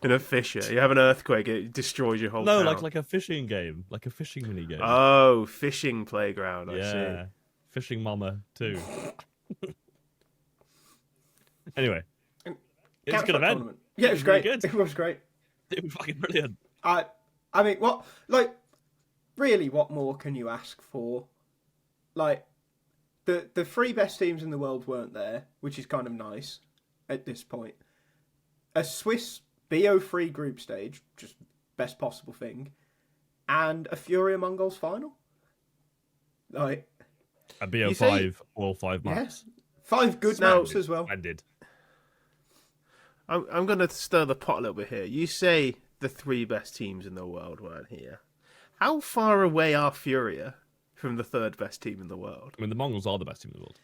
in a fissure. You have an earthquake, it destroys your whole No, town. like a fishing game, like a fishing minigame. Oh, fishing playground, I yeah, see. Fishing Mama too. Anyway, it was a good event. Tournament. Yeah, it was really great. good. It was great. It was fucking brilliant. I mean, what more can you ask for? Like, the 3 best teams in the world weren't there, which is kind of nice at this point. A Swiss BO3 group stage, just best possible thing, and a FURIA Mongols final. Like, A BO5, all 5 maps. yes, 5 good maps as well. Ended. I'm going to stir the pot a little bit here. You say the 3 best teams in the world weren't here. How far away are FURIA from the 3rd best team in the world? I mean, the Mongols are the best team in the world,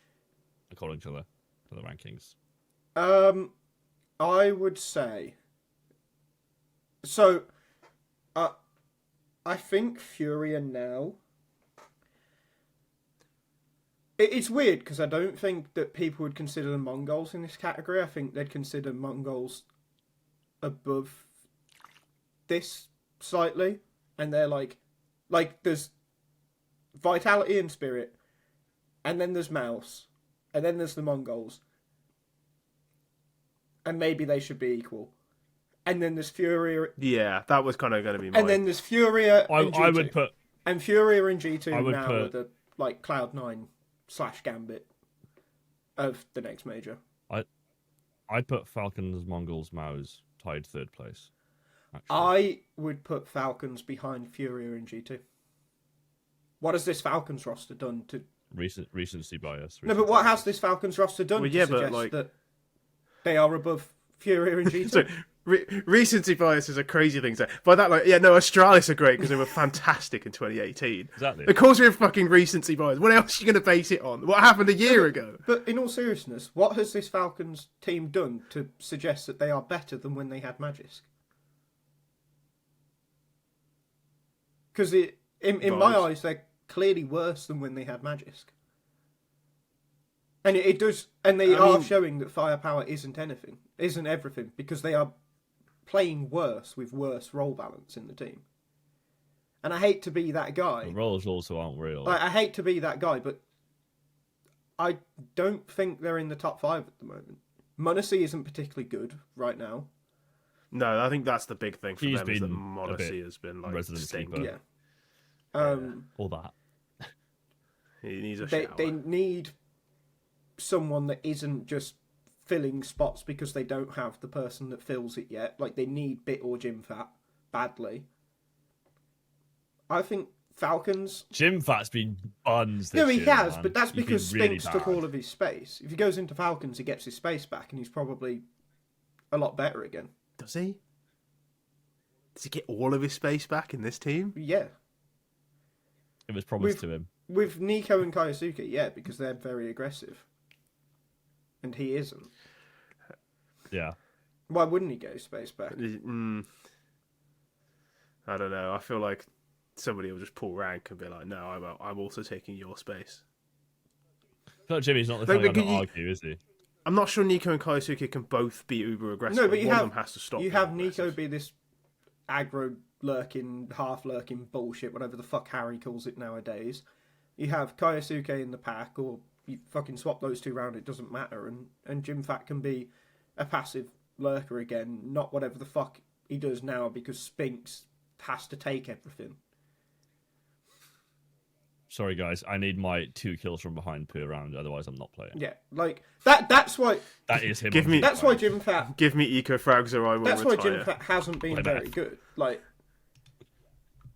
according to the rankings. I would say. So, I think FURIA now. It's weird because I don't think that people would consider the Mongols in this category. I think they'd consider Mongols above this slightly, and they're like there's Vitality and Spirit, and then there's Mouse, and then there's the Mongols, and maybe they should be equal, and then there's FURIA, Yeah, that was kind of going to be mine. and then there's FURIA. And G2. I would put and FURIA and G2 I would now put- are the Cloud9/Gambit of the next major. I'd put Falcons, Mongols, Maus tied 3rd place. Actually. I would put Falcons behind FURIA and G2. What has this Falcons roster done to... Recency bias. No, but what has this Falcons roster done Well, to yeah, but, suggest like- that they are above FURIA and G2? So, recency bias is a crazy thing to say. By that, like, yeah, no, Astralis are great because they were fantastic in 2018. Exactly. Of course, we have fucking recency bias. What else are you going to base it on? What happened a year ago? But in all seriousness, what has this Falcons team done to suggest that they are better than when they had Magisk? Because in my eyes, they're clearly worse than when they had Magisk. And it does, and they are showing that firepower isn't everything, because they are playing worse with worse role balance in the team. And I hate to be that guy. The roles also aren't real. I hate to be that guy, but I don't think they're in the top 5 at the moment. Monacy isn't particularly good right now. No, I think that's the big thing for He's them, is that been Monacy has been like resident stinking. keeper. Yeah. All that. He needs a They shower. need someone that isn't just filling spots because they don't have the person that fills it yet. Like, they need Bit or Gym Fat badly. I think Falcons... Jim Fat's been buns this No, he year, has, man. but that's He's because been really Spinks took bad. all of his space. If he goes into Falcons, he gets his space back, and he's probably a lot better again. Does he? Does he get all of his space back in this team? Yeah. It was promised to him. With Nico and Kaiosuke, yeah, because they're very aggressive. And he isn't. Yeah. Why wouldn't he get his space back? I don't know. I feel like somebody will just pull rank and be like, "No, I'm also taking your space." I feel like Jimmy's not the Like, kind of guy to you- argue, is he? I'm not sure Nico and Kaiosuke can both be uber aggressive. No, but you one have of them has to stop. you being have Nico aggressive. be this aggro lurking, half lurking bullshit, whatever the fuck Harry calls it nowadays. You have Kaiosuke in the pack, or you fucking swap those two round, it doesn't matter, and Jim Fat can be a passive lurker again, not whatever the fuck he does now, because Spinks has to take everything. Sorry, guys. I need my 2 kills from behind per round, otherwise I'm not playing. Yeah, like that's why That is him. Give on me- Jim that's why Fat. Jim Fat Give me eco frags or I will that's why retire. Jim Fat hasn't been Play very back. good. Like,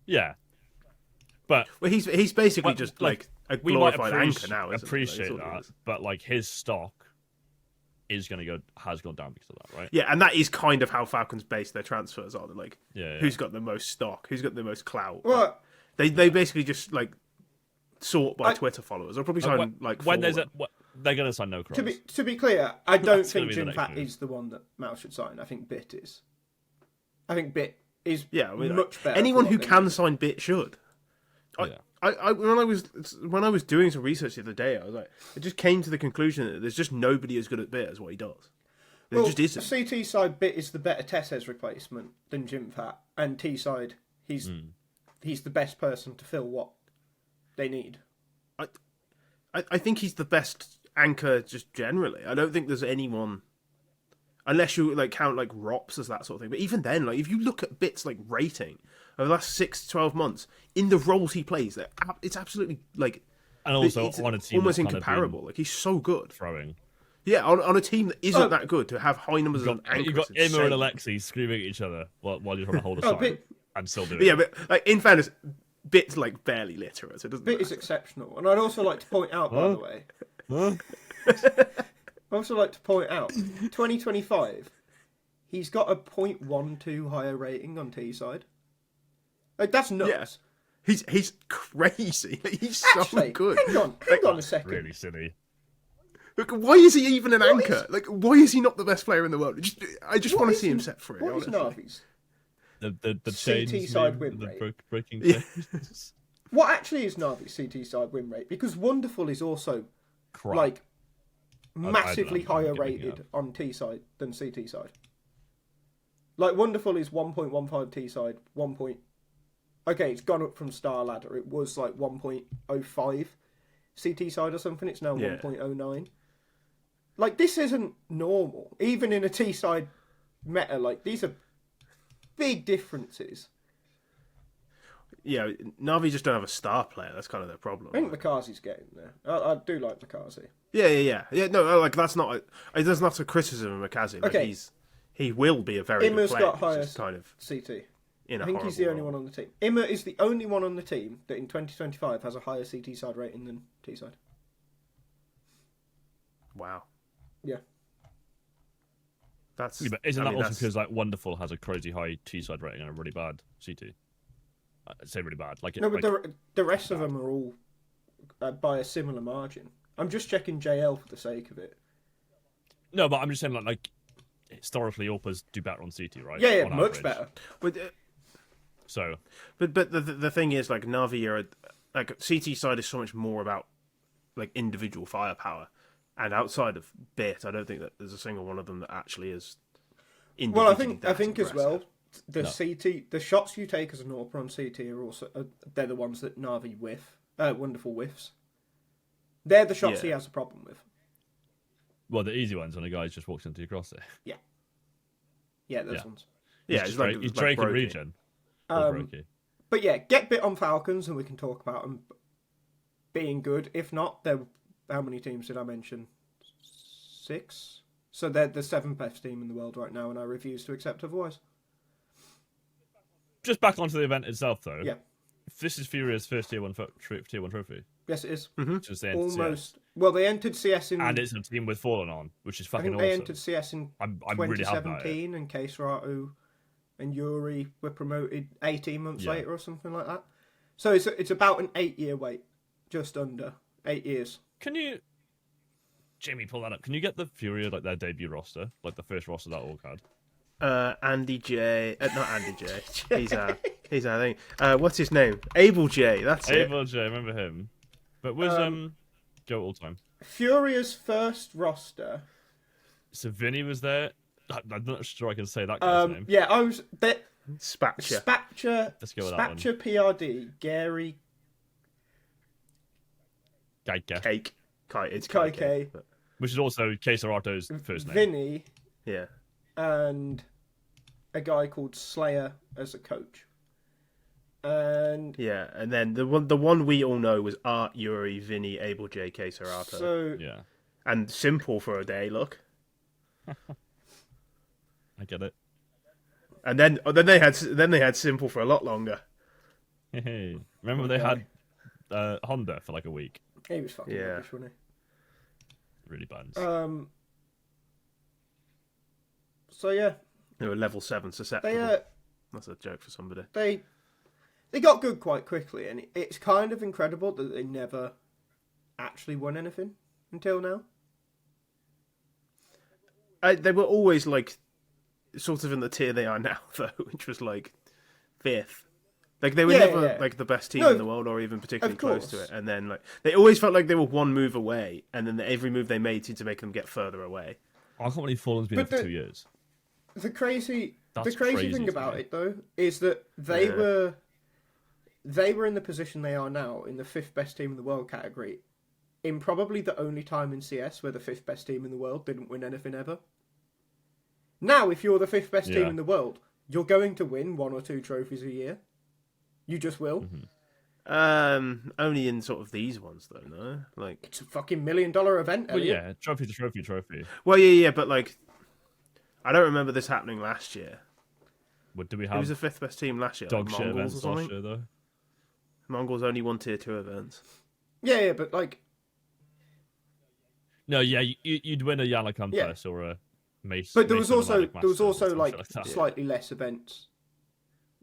Yeah. But Well, he's basically Well, just like, like a we might glorified anchor now. Isn't he? appreciate That's all it that, is. but like his stock has gone down because of that, right? Yeah, and that is kind of how Falcons base their transfers on. Like, Yeah. who's got the most stock? Who's got the most clout? well, They basically just like sort by Twitter followers. I'll probably sign like when four there's of them. they're gonna sign no cross. to be clear, I don't That's gonna think be the Jim next Fat move. is the one that Mal should sign. I think Bit is. I think Bit is Yeah, I mean, much better. anyone for who what they can need. sign Bit should. Yeah. When I was doing some research the other day, I was like, it just came to the conclusion that there's just nobody as good at Bit as what he does. There Well, just isn't. CT side Bit is the better Tessez replacement than Jim Fat, and T side he's the best person to fill what they need. I think he's the best anchor just generally. I don't think there's anyone, unless you like count like Rops as that sort of thing. But even then, like if you look at Bit's like rating over the last 6 to 12 months in the roles he plays, it's absolutely like And also it's on a team almost that's kind of incomparable. been Like he's so good. throwing. Yeah, on a team that isn't that good to have high numbers You've of got, anchors. you've got it's Emma and insane. Alexi screaming at each other while you're trying to hold a Oh, sign Bit- and still doing But yeah, it. but like in fairness, Bit's like barely literate. So it doesn't. Bit is matter. exceptional, and I'd also like to point out, by the way, I'd also like to point out, 2025, he's got a 0.12 higher rating on T side. Like that's nuts. Yeah. He's crazy. He's so Actually, good. hang on a second. Really silly. Look, why is he even an anchor? Like, why is he not the best player in the world? I just want to is see him N- set free. What is honestly. Navi's? The chains CT side move, win the rate. breaking Yeah. chains. What actually is Navi's CT side win rate? Because Wonderful is also Crap. like I don't massively know, I'm higher giving it rated up. on T side than CT side. Like Wonderful is 1.15 T side, 1. Okay, it's gone up from Starladder. It was like 1.05 CT side or something. It's now Yeah. 1.09. Like this isn't normal, even in a T side meta. Like these are big differences. Yeah, Navi just don't have a star player. That's kind of their problem. I think Makazi's getting there. I do like Makazi. Yeah. No, like that's not. That's not a criticism of Makazi. Like, Okay. he will be a very Imma's good player. got He's just highest kind of CT. in a I think he's the only one on the team. Imma is the only one on the team that in 2025 has a higher CT side rating than T side. Wow. Yeah. That's. Yeah, but isn't I that mean, also that's- because like Wonderful has a crazy high T side rating and a really bad CT? I'd say really bad. Like No, but like, the rest of them are all by a similar margin. I'm just checking JL for the sake of it. no, but I'm just saying like historically Orpas do better on CT, right? Yeah, On much average. better. But, So but the thing is, like Navi are like CT side is so much more about like individual firepower, and outside of Bit, I don't think that there's a single one of them that actually is. Well, individually I think that as well, impressive. the shots you take as an AWP on CT are also they're the ones that Navi Wonderful whiffs. They're the shots he Yeah. has a problem with. well, the easy ones when a guy just walks into your crosshair. Yeah, those Yeah. ones. Yeah, He's it's Drake, like he's it's like Drake and Brokey. Regen. Or Um, Brokey. But yeah, get Bit on Falcons and we can talk about them being good. If not, how many teams did I mention? 6. So they're the 7th best team in the world right now, and I refuse to accept otherwise. Just back onto the event itself, though. Yeah. This is Furia's first tier one trophy. Yes, it is. Which is the entered CS. Almost. Well, they entered CS in. And it's a team with Fallen on, which is I fucking think they awesome. entered CS in I'm really happy about it. 2017, and Keisaratu and Yuri were promoted 18 months Yeah. later or something like that. So it's about an 8-year wait, just under 8 years. Can you, Jamie, pull that up? Can you get the Furia like their debut roster, like the first roster that Orc had? Andy J. Not Andy J. He's our thing. What's his name? Abel J. That's it. Abel J, I remember him. But was Joe all time? Furia's first roster. So Vinny was there. I'm not sure I can say that guy's name. Yeah, I was there. Spatcher. Let's go with that one. Spatcher PRD, Gary Geiger. Cake. It's Kai Cake. K. But, Which is also Keisarato's first name. Vinny, yeah. and a guy called Slayer as a coach. And Yeah, and then the one we all know was Art, Yuri, Vinny, Abel J, K, Serato. so Yeah, And simple for a day, look. I get it. And then they had simple for a lot longer. Hey, remember they had Honda for like a week. he was fucking Yeah. rubbish, wasn't Really bad. he? So yeah, They were level 7 susceptible. they That's a joke for somebody. they got good quite quickly, and it's kind of incredible that they never actually won anything until now. They were always like sort of in the tier they are now, though, which was like 5th. Like they were Yeah, never yeah. like the best team No, in the world, or even particularly of close to course. it. And then like they always felt like they were one move away, and then every move they made seemed to make them get further away. I can't believe Fallen's been But there for the- 2 years. The crazy That's thing crazy to about me. it though is that they Yeah. were in the position they are now in the 5th best team in the world category, in probably the only time in CS where the 5th best team in the world didn't win anything ever. Now, if you're the 5th best team Yeah. in the world, you're going to win 1 or 2 trophies a year. You just will. Mm-hmm. Only in sort of these ones though, no? Like, It's a fucking $1 million event. Well, Elliot. yeah, trophy to trophy. well, yeah, but like, I don't remember this happening last year. What do we Who have? was the 5th best team last year? Dog Like shit Mongols events or something? last year, though. Mongols only won tier 2 events. Yeah, but like, No, yeah, you'd win a Yana Compass Yeah. or a Mace. but there was Mace also Nomadic Masters or like something that. slightly less events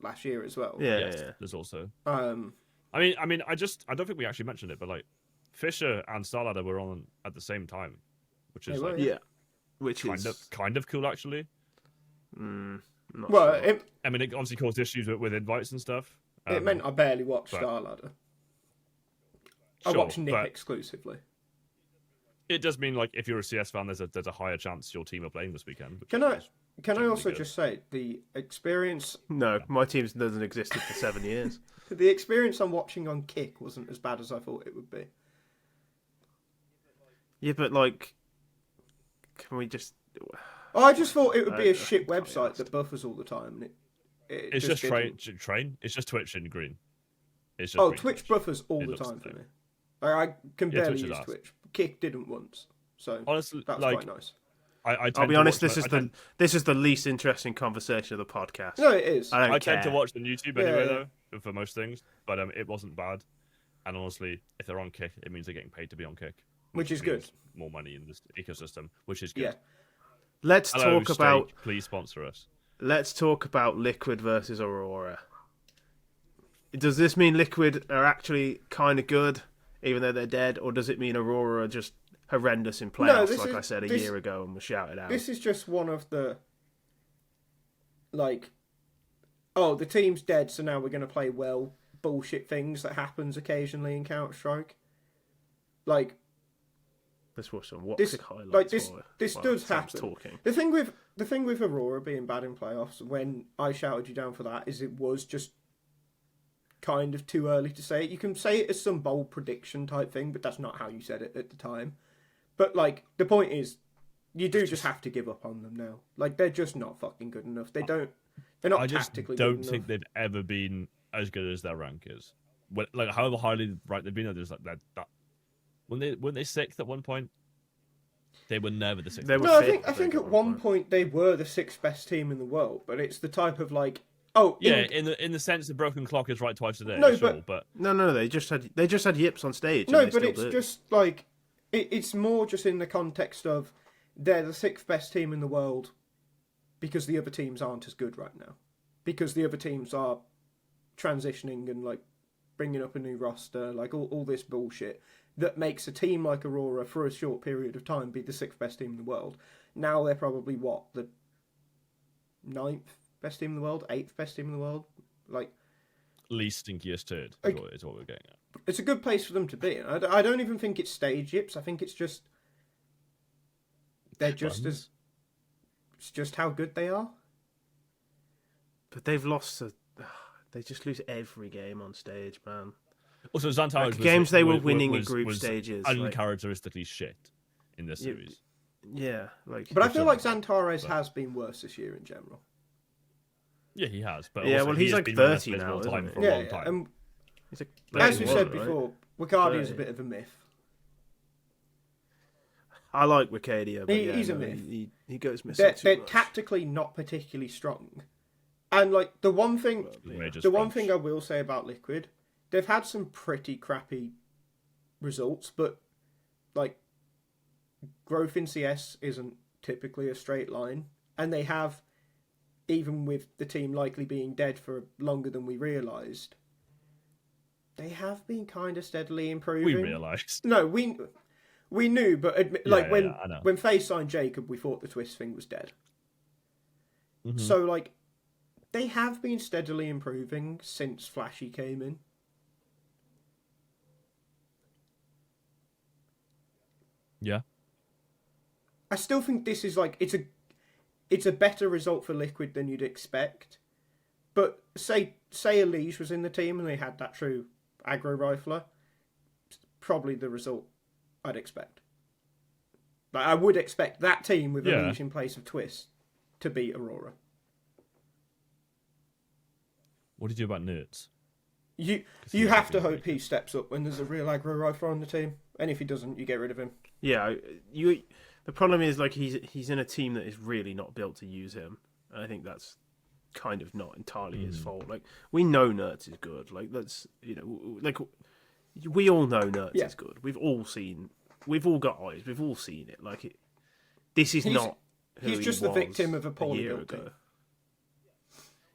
last year as well. Yeah, Yes, yeah. there's also. Um, I mean, I don't think we actually mentioned it, but like, Fissure and Starladder were on at the same time, which is They were, like Yeah. Which is kind of cool actually. not well, sure. I mean, it obviously caused issues with invites and stuff. it meant I barely watched but- Starladder. I Sure, watched Nick but exclusively. it does mean like if you're a CS fan, there's a higher chance your team are playing this weekend. which Can I is can I also good. just say the experience No, my team doesn't existed for 7 years. I'm watching on Kick wasn't as bad as I thought it would be. Yeah, but like, can we just? I just thought it would be I a shit can't be website honest. that buffers all the time. And it It's just didn't. train. It's just Twitch in green. It's just Oh, green Twitch buffers all It the looks time the for same. me. I can Yeah, barely Twitch is use ass. Twitch. Kick didn't once, so Honestly, that's like quite nice. I I'll be honest. This is This is the least interesting conversation of the podcast. No, it is. I don't I care. tend to watch on YouTube Yeah, anyway, yeah. though, for most things. But it wasn't bad. And honestly, if they're on Kick, it means they're getting paid to be on Kick, Which is good. means more money in this ecosystem, which is good. Yeah. let's Hello, talk about Steak, please sponsor us. let's talk about Liquid versus Aurora. Does this mean Liquid are actually kind of good, even though they're dead, or does it mean Aurora are just horrendous in playoffs, like I said a year ago and was shouted out? This is just one of the, like, oh, the team's dead, so now we're going to play well bullshit things that happens occasionally in Counter-Strike. Like, let's watch some highlights. Like this does Sam's happen. Talking. The thing with Aurora being bad in playoffs, when I shouted you down for that, is it was just kind of too early to say it. You can say it as some bold prediction type thing, but that's not how you said it at the time. But like, the point is, you do just have to give up on them now. Like, they're just not fucking good enough. They're not I just tactically don't good think enough. they've ever been as good as their rank is. Like, however highly ranked they've been, there's like that. When they sixth at one point, they were never the sixth. No, I think at one point they were the sixth best team in the world, but it's the type of like, oh yeah, in the sense the broken clock is right twice a day. No, sure, but no, they just had yips on stage. no, and they but still it's do. just like it's more just in the context of they're the sixth best team in the world because the other teams aren't as good right now, because the other teams are transitioning and like bringing up a new roster, like all this bullshit that makes a team like Aurora for a short period of time be the sixth best team in the world. Now they're probably the ninth best team in the world, eighth best team in the world. Like, least stinkiest turd Like, is what we're getting at. it's a good place for them to be. And I don't even think it's stage yips. I think it's just they're just Buns. it's just how good they are. But they've lost. They just lose every game on stage, man. Also, Xantares games they were winning in group was stages, like- uncharacteristically shit in this series. Yeah, like. But I feel like But- Xantares has been worse this year in general. Yeah, he has. But Yeah, also, well, he he's has like been one of the 30 best now, of all time isn't for he? a Yeah, long time. and He's like as we 31, said right? before, Wicardi's a 30. bit of a myth. I like Wicadia, but He's a no, myth. he goes missing too They're much. tactically not particularly strong. And like the one thing Outrageous The one bunch. thing I will say about Liquid, they've had some pretty crappy results, but like growth in CS isn't typically a straight line, and they have, even with the team likely being dead for longer than we realised, they have been kind of steadily improving. We realised. No, we knew, but I know. when FaZe signed Jacob, we thought the Twist thing was dead. Mhm. So like, they have been steadily improving since Flashy came in. Yeah. I still think this is like it's a better result for Liquid than you'd expect. But say Elise was in the team and they had that true aggro rifler, probably the result I'd expect. Like, I would expect that team with Yeah. Elise in place of Twist to beat Aurora. What do you do about nerds? You he have would to be hope very he steps up when there's a real aggro rifler on the team, and if he doesn't, you get rid of him. Yeah, the problem is like he's in a team that is really not built to use him. I think that's kind of not entirely his fault. Like, we know Nerds is good. Like, that's, like, we all know Nerds Yeah. is good. We've all got eyes. We've all seen it. Like, this is not who He's he just the was victim of a a poorly year built ago. team.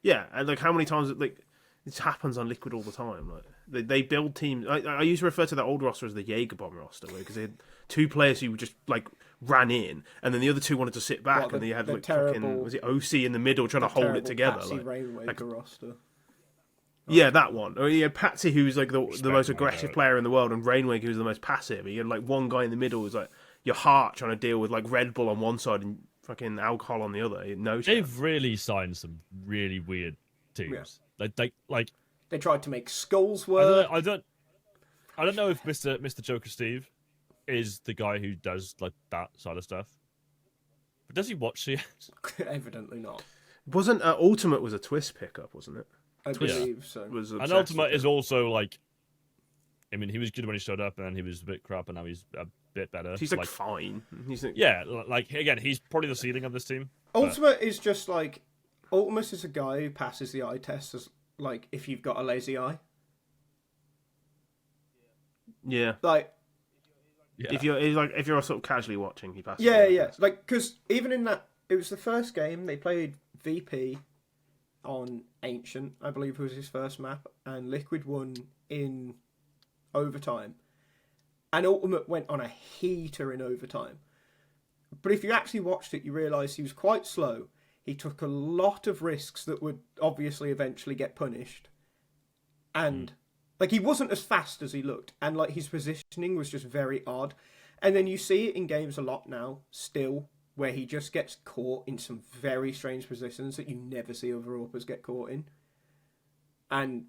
Yeah, and like how many times like this happens on Liquid all the time. Like they build teams. I used to refer to that old roster as the Jaeger bomb roster, because they had two players who just like ran in, and then the other two wanted to sit back, and they had like fucking, was it OC in the middle trying to hold it together? Patsy Like, Rainmaker roster. yeah, that one. Or you had Patsy, who's like the Respect most my aggressive God. player in the world, and Rainwake, who's the most passive. And you had like one guy in the middle who's like your heart trying to deal with like Red Bull on one side and fucking alcohol on the other. No chance. They've really signed some really weird teams. Like They tried to make skulls work. I don't know if Mr. Joker Steve is the guy who does like that side of stuff. But does he watch CS? Evidently not. Wasn't Ultimate was a Twist pickup, wasn't it? I believe so. Was And obsessed Ultimate with is it. also like, I mean, he was good when he showed up, and then he was a bit crap, and now he's a bit better. He's like fine. He's like, yeah, like again, he's probably the ceiling of this team. but- Ultimate is just like Ultimate is a guy who passes the eye test as like if you've got a lazy eye. yeah. Like Yeah. If you're sort of casually watching, he passes. yeah, the yeah. test. Like because even in that It was the first game they played VP on Ancient, I believe was his first map, and Liquid won in overtime. And Ultimate went on a heater in overtime. But if you actually watched it, you realise he was quite slow. He took a lot of risks that would obviously eventually get punished. And like, he wasn't as fast as he looked, and like, his positioning was just very odd. And then you see it in games a lot now, still, where he just gets caught in some very strange positions that you never see other AWPers get caught in. And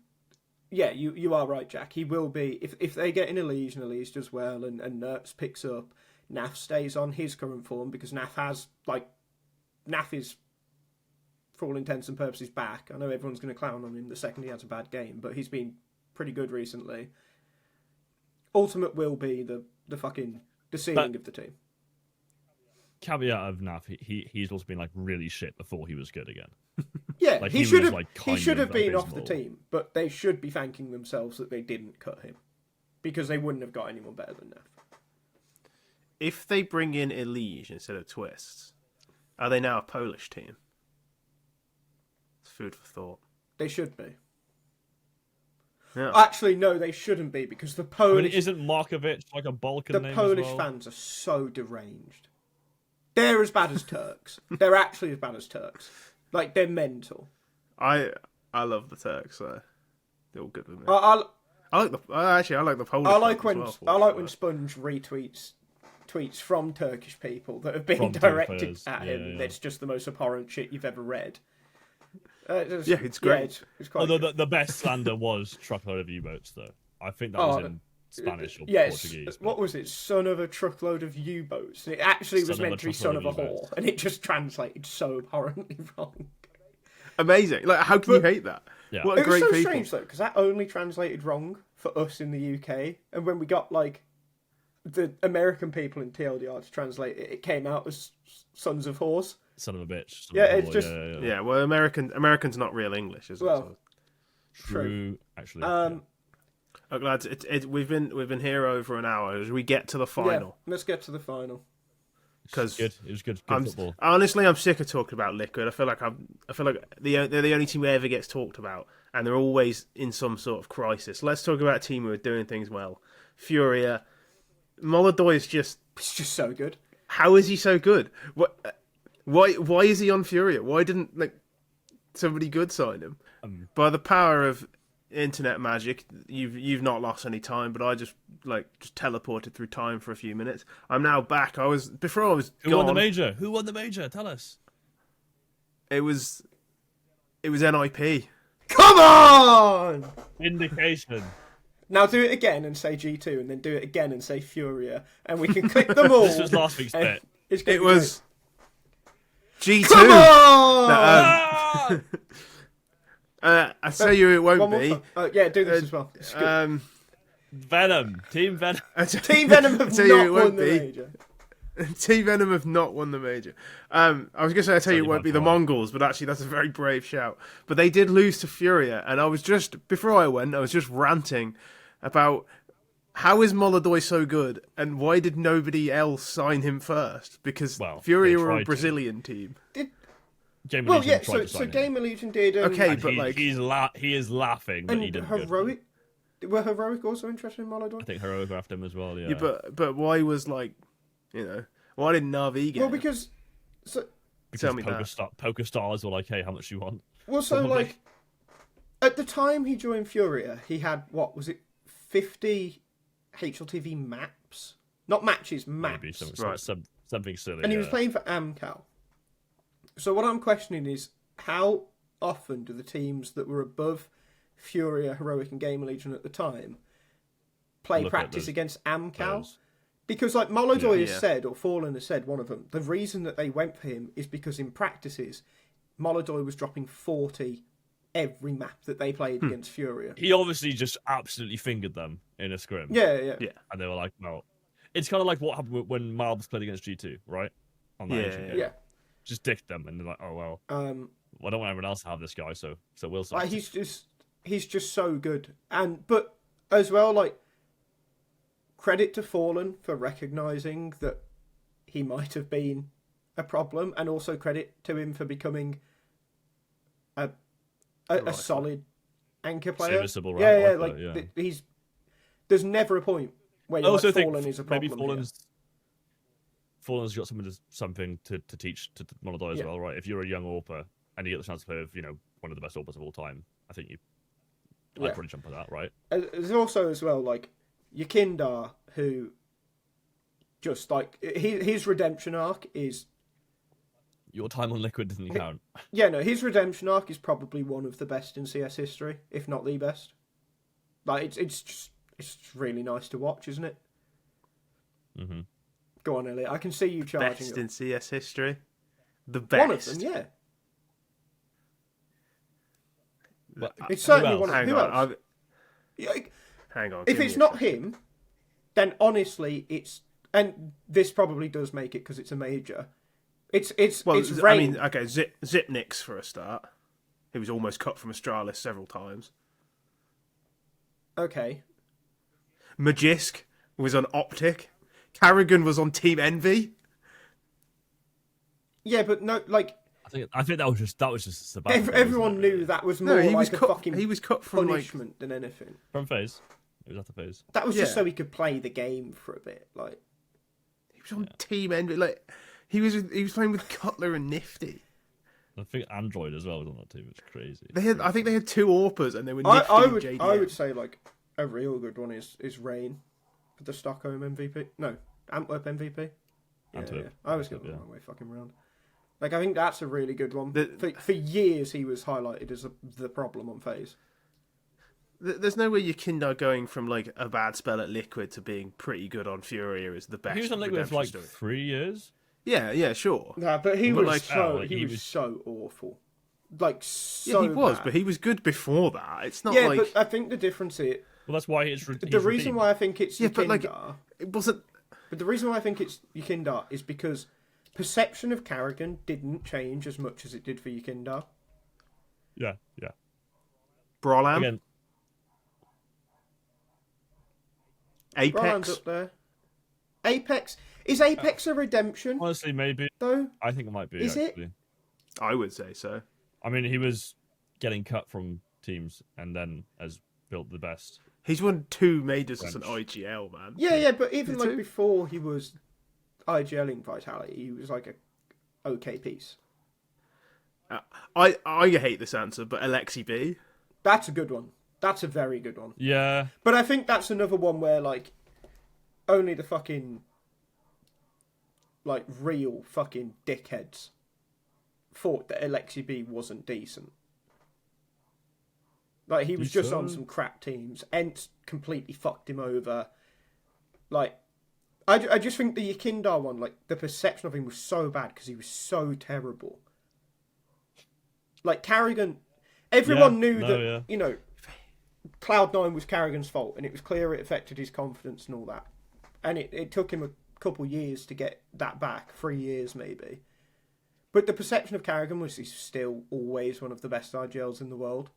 yeah, you are right, Jack. He will be, if they get in Elise does well, and Nerts picks up, NAF stays on his current form, because NAF is, for all intents and purposes, back. I know everyone's going to clown on him the second he has a bad game, but he's been pretty good recently. Ultimate will be the ceiling of the team. Caveat of NAF, he's also been like really shit before he was good again. Yeah, like, he should have been abysmal. off the team, but they should be thanking themselves that they didn't cut him, because they wouldn't have got anyone better than NAF. If they bring in Elige instead of Twists, are they now a Polish team? It's food for thought. They should be. Yeah. Actually, no, they shouldn't be, because the Polish... isn't Markovic like a Balkan name Polish as well? fans are so deranged. They're as bad as Turks. They're actually as bad as Turks. Like, they're mental. I love the Turks, so they're all good with me. I like the Polish. like when fans as well, when Sponge retweets tweets from Turkish people that have been From directed Turkish, at him. yeah. That's just the most abhorrent shit you've ever read. It's great. It's quite Although good. the best slander was truckload of U-boats, though. I think that was in Spanish or Portuguese. What was it? Son of a truckload of U-boats. It actually was meant to be son of a whore, and it just translated so abhorrently wrong. Amazing. Like, how can you hate that? Yeah. What a It was great so people. strange though, because that only translated wrong for us in the UK, and when we got like the American people in TLDR to translate it, it came out as sons of whores. Son of a bitch. Yeah, it's just- Yeah, well, American's not real English, is it? Well, True. Actually. Look, lads, we've been here over an hour. As we get to the final, Yeah, let's get to the final. because Good. It was good football. honestly, I'm sick of talking about Liquid. I feel like they're the only team who ever gets talked about, and they're always in some sort of crisis. Let's talk about a team who are doing things well. FURIA, Molodoi is just. It's just so good. How is he so good? Why is he on FURIA? Why didn't somebody good sign him? By the power of internet magic, you've not lost any time. But I just teleported through time for a few minutes. I'm now back. Before I was Who gone. won the major? Who won the major? Tell us. It was NIP. Come on! Indication. Now do it again and say G2, and then do it again and say Furia, and we can click them all. This was last week's and bit. it's gonna It be was G2. great. Come on! I tell you, it One won't more be. time. Yeah, do this as well. It's good. Venom. Team Venom. Team Venom have I tell you, not it won't won the be. major. Team Venom have not won the major. I was going to say, I tell you, it Only won't be one the for Mongols, but actually, that's a very brave shout. But they did lose to Furia, and I was just before I went, I was just ranting about how is Molodoi so good, and why did nobody else sign him first? Because Well, Furia they were a tried to. Brazilian team. Game Well, Legion yeah. tried to So sign him. Game Legion did. Okay, And but he is laughing that he and didn't. Go. Heroic. Were Heroic also interested in Molodoi? I think Heroic after him as well. Yeah. Yeah, but why was why didn't Navi get Well, him? because because tell me that. Poker Stars were like, hey, how much you want? Probably. At the time he joined Furia, he had what was it, 50 HLTV maps, not matches, maps, Maybe Right. something silly. and he was yeah. playing for Amcal. So what I'm questioning is how often do the teams that were above Furia, Heroic, and Game Legion at the time play Look at practice those against Amcal? players. Because like Molodoi has Yeah. said, or Fallen has said, one of them, the reason that they went for him is because in practices, Molodoi was dropping 40 every map that they played against Furia. He obviously just absolutely fingered them in a scrim. Yeah. And they were like, no. It's kind of like what happened when Malbs played against G2, right? On that Asian game. Yeah. Just dicked them, and they're like, oh, well, I don't want everyone else to have this guy, so we'll start. He's just so good. But as well, like, credit to Fallen for recognising that he might have been a problem, and also credit to him for becoming a solid anchor player. Serviceable, right? There's never a point where you're like, Fallen is a problem. Maybe Fallen's got something to teach to Monodai as well, right? If you're a young AWPer and you get the chance to play with, one of the best AWPers of all time, I think I'd probably jump on that, right? There's also as well like Yakindar, who just like his redemption arc is. Your time on Liquid doesn't count. Yeah, no, his redemption arc is probably one of the best in CS history, if not the best. Like it's really nice to watch, isn't it? Mm-hmm. Go on, Elliot. I can see you charging. Best in CS history. The best. One of them, yeah. But, It's certainly one of them. Hang Who on. else? Hang on. If give it's me a not him, then honestly, it's, and this probably does make it because it's a major. It's Rain. I mean, okay, Zipnix for a start. He was almost cut from Astralis several times. Okay. Magisk was on Optic. Carrigan was on Team Envy. Yeah, but no, like I think that was just the bad everyone knew that was more he like was a cut. fucking He was cut from punishment than anything. from phase. It was after phase. That was just Yeah. so he could play the game for a bit. Like He was on Team Envy. Like he was playing with Cutler and Nifty. I think Android as well was on that team. It's crazy. I think they had two AWPers and they were Nifty and JDM. I would say like a real good one is Rain for the Stockholm MVP. No, Antwerp MVP. Antwerp. Yeah. I was going the wrong way fucking round. Like I think that's a really good one. The- For years he was highlighted as the problem on FaZe. There's no way Yakindar going from like a bad spell at Liquid to being pretty good on Furia is the best. He was on Liquid for like redemption story. 3 years. Yeah, sure. Nah, but he But was like- he was so awful. Like so Yeah, he was, bad. but he was good before that. It's not yeah, like but I think the difference is Well, that's why he's the reason why I think it's but like Yakindar. it wasn't. But the reason why I think it's Yakindar is because perception of Carrigan didn't change as much as it did for Yakindar. Yeah. Brolam, Again, Brian's Apex. up there. Apex is Apex a redemption honestly, maybe. though? I think it might be. Is it? actually. I would say so. I mean, he was getting cut from teams and then has built the best. He's won 2 majors as an French. IGL, man. Yeah, but even Did like too. before he was IGLing Vitality, he was like a okay piece. I hate this answer, but Alexi B. That's a good one. That's a very good one. Yeah. But I think that's another one where like only the fucking like real fucking dickheads thought that Alexi B wasn't decent. Like he was You just on sure? some crap teams. Ents completely fucked him over. Like I just think the Yakindar one, like the perception of him was so bad because he was so terrible. Like Carrigan, everyone knew that you know Cloud9 was Carrigan's fault, and it was clear it affected his confidence and all that. And it took him a couple years to get that back, 3 years maybe. But the perception of Carrigan was he's still always one of the best IGLs in the world.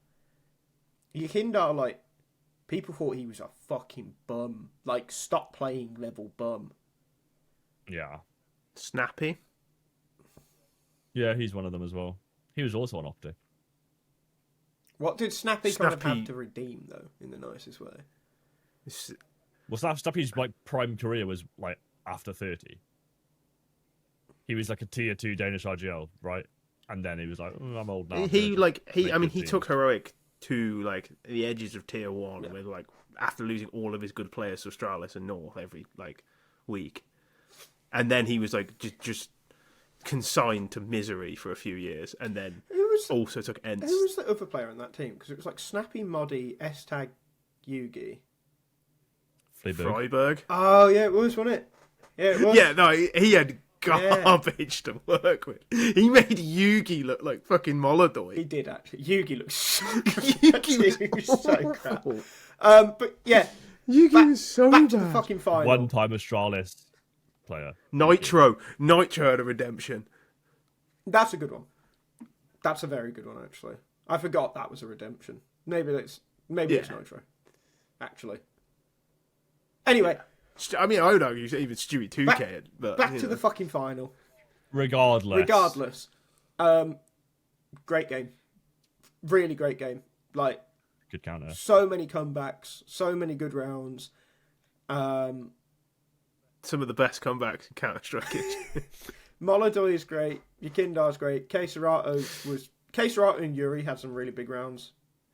Yakindar, like, people thought he was a fucking bum. Like, stop playing level bum. Yeah. Snappy. Yeah, he's one of them as well. He was also on Optic. What did Snappy kind of Snappy- have to redeem, though, in the nicest way? Well, Snappy's like prime career was like after 30. He was like a tier 2 Danish RGL, right? And then he was like, I'm old now. He Make took good heroic to like the edges of tier 1 with like after losing all of his good players to Astralis and North every like week, and then he was like just consigned to misery for a few years, and then also took Ents. Who was the other player on that team? Because it was like Snappy, Moddy, S-Tag, Yugi. Freiburg. Oh, yeah, it was, wasn't it? Yeah, it was. Yeah, no, he had garbage to work with. He made Yugi look like fucking Molodoi. He did, actually. Yugi looks so Yugi He was was so crap. awful. But, yeah, Yugi was so back to the bad. fucking final. One-time Astralis player. Nitro had a redemption. That's a good one. That's a very good one, actually. I forgot that was a redemption. Maybe it's Nitro, actually. Anyway, I mean, I would argue even Stewie 2K. But back you to know. the fucking final. Regardless. Great game. Really great game. Like, Good counter. so many comebacks, so many good rounds. Some of the best comebacks in Counter-Strike. Molodoi is great. Yukindar's great. Keserato and Yuri had some really big rounds.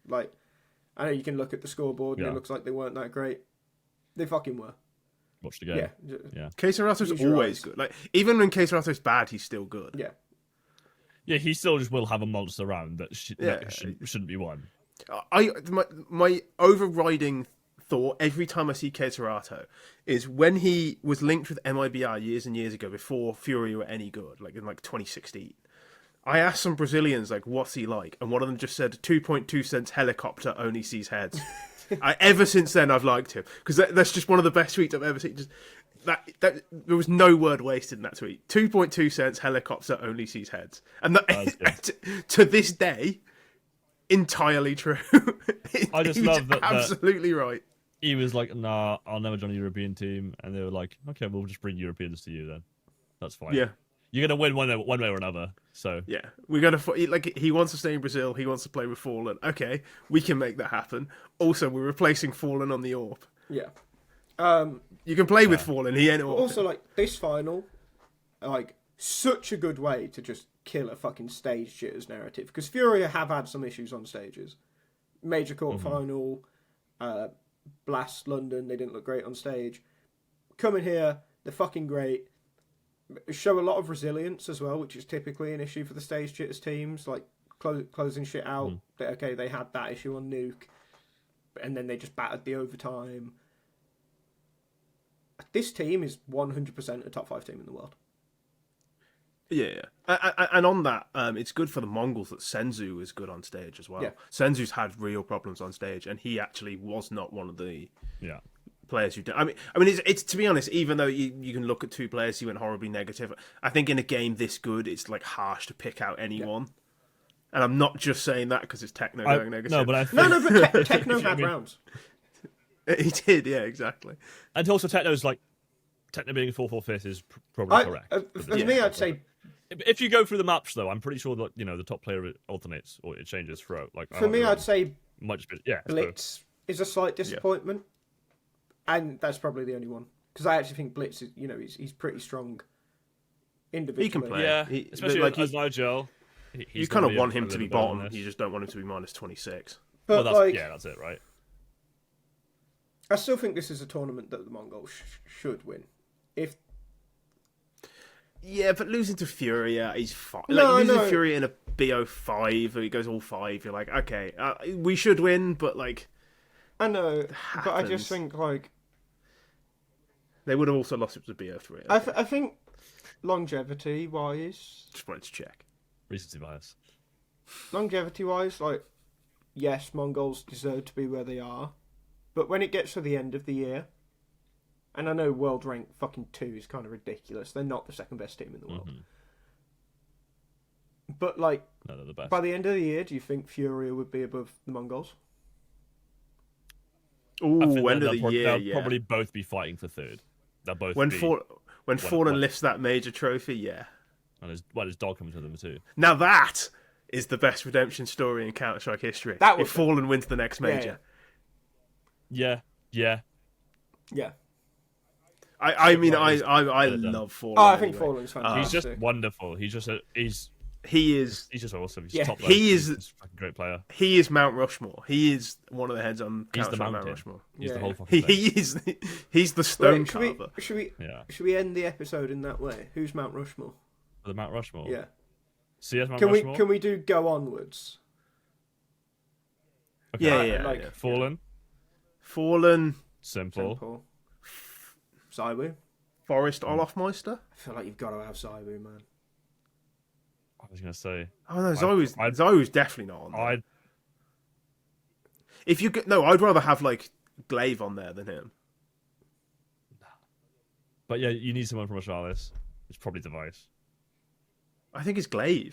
Like, I know you can look at the scoreboard and it looks like they weren't that great. They fucking were. Watch the game. Yeah. Keserato's Use your always eyes. good. Like, even when Keserato's bad, he's still good. Yeah. Yeah, he still just will have a monster round that shouldn't be won. My overriding thought every time I see Keserato is when he was linked with MIBR years and years ago before FURIA were any good, like in 2016. I asked some Brazilians, like, what's he like? And one of them just said, 2.2 cents helicopter only sees heads. Ever since then, I've liked him. Because that's just one of the best tweets I've ever seen. Just that there was no word wasted in that tweet. 2.2 cents helicopter only sees heads. And that, to this day, entirely true. I just love that. Absolutely right. He was like, nah, I'll never join a European team. And they were like, okay, we'll just bring Europeans to you then. That's fine. Yeah. You're going to win one way or another. So yeah, we're gonna he wants to stay in Brazil. He wants to play with Fallen. Okay, we can make that happen. Also, we're replacing Fallen on the AWP. Yeah. You can play with Fallen. He ain't AWP. Also, like, this final, like, such a good way to just kill a fucking stage jitters narrative. Because FURIA have had some issues on stages. Major quarterfinal, Blast London, they didn't look great on stage. Coming here, they're fucking great. Show a lot of resilience as well, which is typically an issue for the stage jitters teams, like closing shit out. Okay, they had that issue on Nuke, and then they just battered the overtime. This team is 100% a top 5 team in the world. Yeah. And on that, it's good for the Mongols that Senzu is good on stage as well. Yeah. Senzu's had real problems on stage, and he actually was not one of the players who did. I mean, it's to be honest, even though you can look at two players who went horribly negative, I think in a game this good, it's like harsh to pick out anyone. Yeah. And I'm not just saying that because it's Techno going negative. No, but I think... but Techno had rounds. He did, yeah, exactly. And also Techno being 4-4-5 is probably correct. For me, I'd say... If you go through the maps, though, I'm pretty sure that, the top player alternates or it changes throughout. Like, for me, I'd say might just be, Blitz is a slight disappointment. And that's probably the only one. Because I actually think Blitz is, he's pretty strong individually. He can play. Yeah, especially like as Nigel. You kind of want him to be bottom. You just don't want him to be -26. But that's it, right? I still think this is a tournament that the Mongols should win. Yeah, but losing to FURIA, he's fine. Losing to FURIA in a BO5, or he goes all 5, you're like, okay, we should win, but I know, but I just think they would have also lost it to BO3. I think longevity-wise... Just wanted to check. Recency bias. Longevity-wise, yes, Mongols deserve to be where they are, but when it gets to the end of the year, and I know world rank fucking 2 is kind of ridiculous, they're not the second best team in the world. But, no, they're the best. By the end of the year, do you think FURIA would be above the Mongols? Ooh, end of the year, they'll probably both be fighting for third. They'll both when Fallen lifts that major trophy, yeah. And there's Donk coming to them too. Now that is the best redemption story in Counter-Strike history. If Fallen wins the next major. Yeah. I mean, I love Fallen. Oh, I think Fallen's fantastic. He's just wonderful. He is just awesome. He's top player. He's a fucking great player. He is Mount Rushmore. He is one of the heads on Counter-Strike Mount Rushmore. He's the whole fucking thing. He's the stone carver. Should we end the episode in that way? Who's Mount Rushmore? The Mount Rushmore? Yeah. CS Mount Rushmore? Can we do go onwards? Okay. Yeah. Fallen. Simple. Zywoo. Forest Olofmeister. I feel like you've got to have Zywoo, man. I was going to say... Oh, no, Zywoo's definitely not on there. I'd rather have, Glaive on there than him. But yeah, you need someone from Astralis. It's probably Device. I think it's Glaive.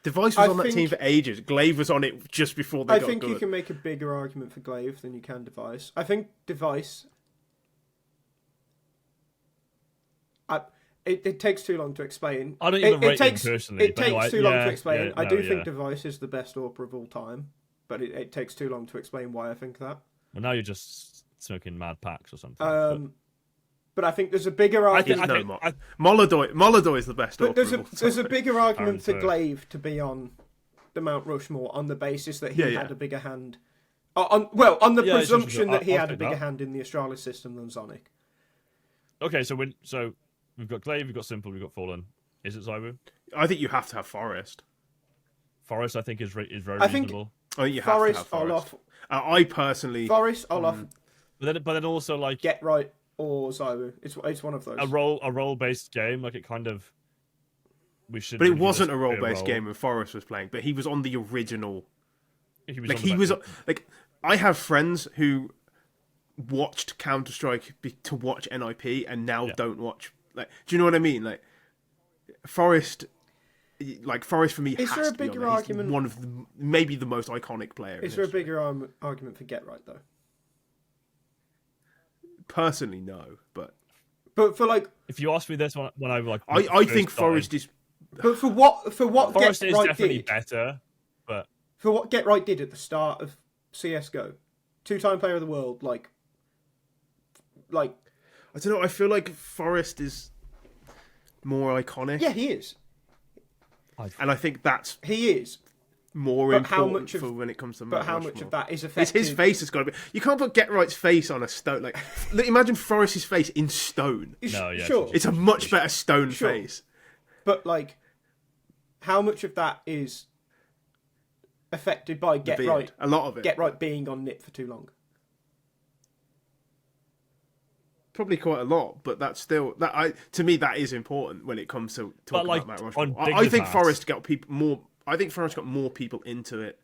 Device was on that team for ages. Glaive was on it just before they got good. I think you can make a bigger argument for Glaive than you can Device. I think Device... It takes too long to explain. I don't even rate him takes, personally. It but takes anyway, too long to explain. Yeah, I no, do think Device is the best AWP of all time, but it takes too long to explain why I think that. Well, now you're just smoking mad packs or something. But I think there's a bigger argument. Molodoy is the best. But there's a bigger argument for so. Glaive to be on the Mount Rushmore on the basis that he had a bigger hand. On the presumption that he had a bigger hand in the Astralis system than Zonic. Okay, so we've got Glaive, we've got Simple, we've got Fallen. Is it Zywu? I think you have to have Forest. Forest, I think, is very I think reasonable. I think you have Forest, to have Forest. Olaf. I personally... Forest, Olaf, But then also, like... Get Right, or Zywu. It's one of those. A role-based game, like, it kind of... But it wasn't a role-based game when Forest was playing, but he was on the original... I have friends who watched Counter-Strike to watch NIP and now don't watch... Like, do you know what I mean? Like, Forest for me Is has there a to be bigger on there. He's argument? one of maybe the most iconic player. Is there a bigger argument for Get Right, though? Personally, no, but for like... If you ask me this when I like... I think Forest is... But for what Forest Get is Right definitely did... better, but... For what Get Right did at the start of CSGO, 2-time player of the world, like I don't know. I feel like Forest is more iconic. Yeah, he is. And I think that's He is. more But how important much of- for when it comes to But Mount how Rushmore. much of that is It's affected? his face has got to be. You can't put Get Right's face on a stone. Like, imagine Forest's face in stone. No, yeah, sure. It's a much better stone Sure. face. But like, how much of that is affected by Get Beard. Right? A lot of it. Get Right being on NIP for too long. Probably quite a lot, but that's still to me that is important when it comes to talking like, about Mount Rushmore. on I think Dignitas- Forest got people more. I think Forest got more people into it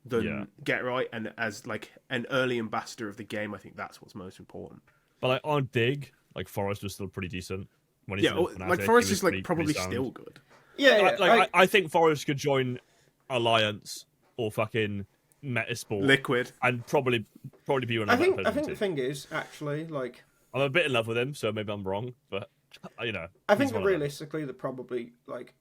than Yeah. Get Right, and as like an early ambassador of the game, I think that's what's most important. But like on Dig, like Forest was still pretty decent. When he's Yeah, still Fnatic, like he Forest was is like pretty probably sound. still good. Yeah, I think Forest could join Alliance or fucking Metasport Liquid. and probably be one I of think that the thing is actually like I'm a bit in love with him, so maybe I'm wrong, but you know. I think he's that one of them. realistically that probably like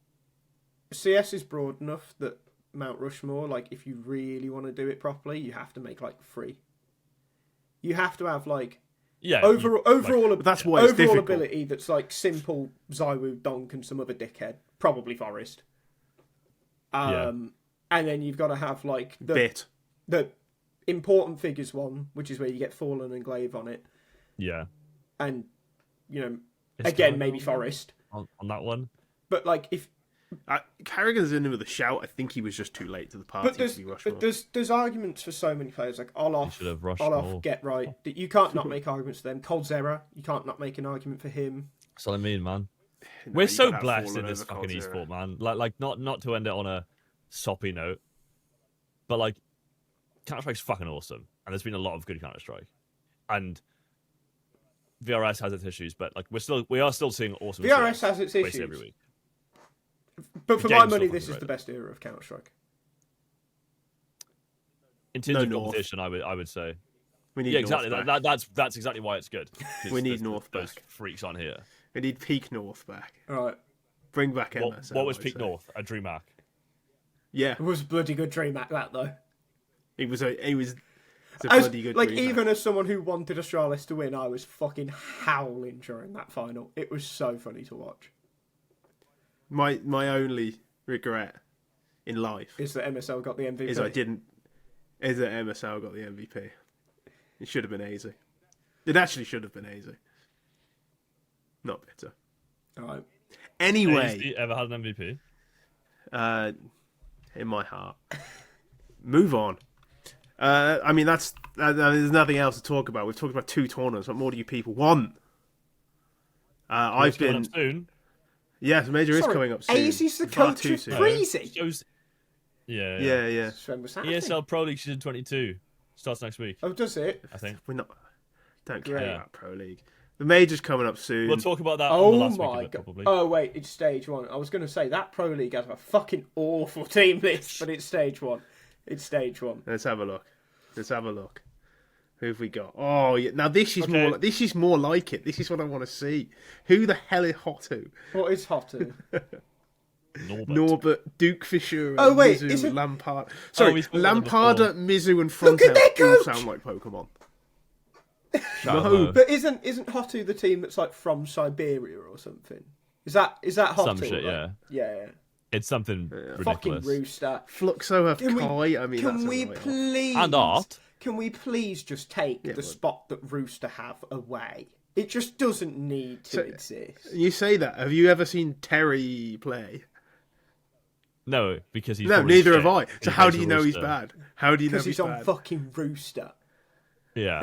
CS is broad enough that Mount Rushmore, like if you really want to do it properly, you have to make like 3. You have to have like overall that's why it's overall difficult. ability that's like Simple, Zywu, Donk, and some other dickhead, probably Forest. And then you've got to have like the important figures one, which is where you get Fallen and Glaive on it. Yeah. And you know, Is again Carragher maybe Forest. on that one. But like if Carragher's in with a shout. I think he was just too late to the party to be Rushmore. there's arguments for so many players like Olaf, should have rushed more. Get Right. That you can't not make arguments for them. Cold Zera, you can't not make an argument for him. That's what I mean, man. No, We're you so gotta have blessed Fallen in this over fucking Coldzera. esport, man. Like not to end it on a soppy note, but like Counter Strike's fucking awesome, and there's been a lot of good Counter Strike, and VRS has its issues, but like we are still seeing awesome. VRS CS has its basically issues. every week. But for The my game's money, still this is fucking the great. best era of Counter Strike. In terms No of North. competition, I would say. We need Yeah, North exactly. back. That's exactly why it's good. 'Cause We need there's North those back. freaks on here. We need peak North back. All right, Bring back MSL. What was I'd Peak say. North? A DreamHack. Yeah, it was a bloody good dream act that though. he was a As, bloody good. like dream even match. as someone who wanted Astralis to win, I was fucking howling during that final. It was so funny to watch. my only regret in life Is that MSL got the MVP? is that MSL got the MVP. It should have been AZ. It actually should have been AZ. Not bitter. All right. Anyway, You ever had an MVP? in my heart. Move on. I mean, there's nothing else to talk about. We've talked about 2 tournaments. What more do you people want? I've It's coming been. up soon. Yes, Major is Sorry, coming up soon. AZ's the Far coach too of soon. Breezy. Shows- Yeah. Yeah. When was happening? ESL Pro League Season 22 starts next week, Oh, does it? I think. We're not. Don't care Great. about Pro League. The Major's coming up soon. We'll talk about that on the Oh last week of my it, god! probably. Oh wait, it's stage 1. I was going to say that Pro League has a fucking awful team list, but it's stage 1. It's stage 1. Let's have a look. Who have we got? Oh, yeah. Now this is Okay. more. This is more like it. This is what I want to see. Who the hell is Hotu? What is Hotu? Norbert, Duke Fissure, Oh, wait, Mizu, isn't- Lampard. Sorry, we spoke about them Lamparder, Mizu, and Look at Frontel their all coach! sound like Pokemon. No. But isn't Hotu the team that's like from Siberia or something? Is that Hotu? Some shit, right? Yeah. It's something ridiculous. Fucking rooster. Fluxo have Can we- Kai. I mean, Can that's we annoying. please? And art. Can we please just take the spot that Rooster have away? It just doesn't need to exist. You say that. Have you ever seen Terry play? No, because he's No, probably neither shit have I. and So he how plays do you for know he's Worcester. bad? How do you know Because he's he's on bad? fucking Rooster. Yeah.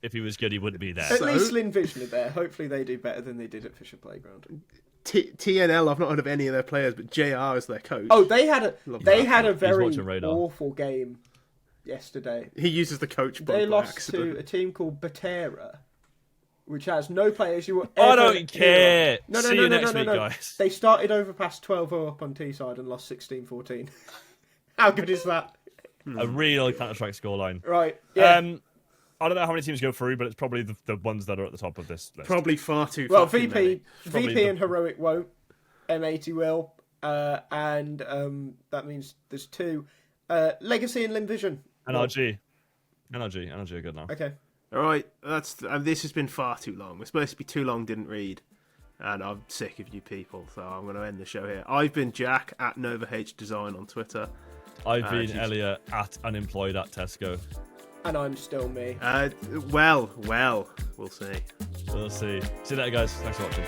If he was good, he wouldn't be there. At least Lynn Vision are there. Hopefully they do better than they did at Fissure Playground. TNL, I've not heard of any of their players, but JR is their coach. Oh, they had a that. very watching Radar. awful game yesterday. He uses the coach bug They by lost accident. to a team called Batera, which has no players you will I ever don't hear care. of. No, See you next no. week, guys. They started over past 12-0 up on T-side and lost 16-14. How good is that? A real Counter-Strike scoreline. Right, yeah. I don't know how many teams go through, but it's probably the ones that are at the top of this list. Probably far too. Well, fucking VP many. and Heroic won't. M80 will. And that means there's two. Legacy and Limvision. NRG are good now. Okay. All right, this has been far too long. We're supposed to be too long, didn't read, and I'm sick of you people, so I'm going to end the show here. I've been Jack at NovaHDesign on Twitter. I've been Elliot at unemployed at Tesco. And I'm still me. Well, we'll see. We'll see. See you later, guys. Thanks for watching.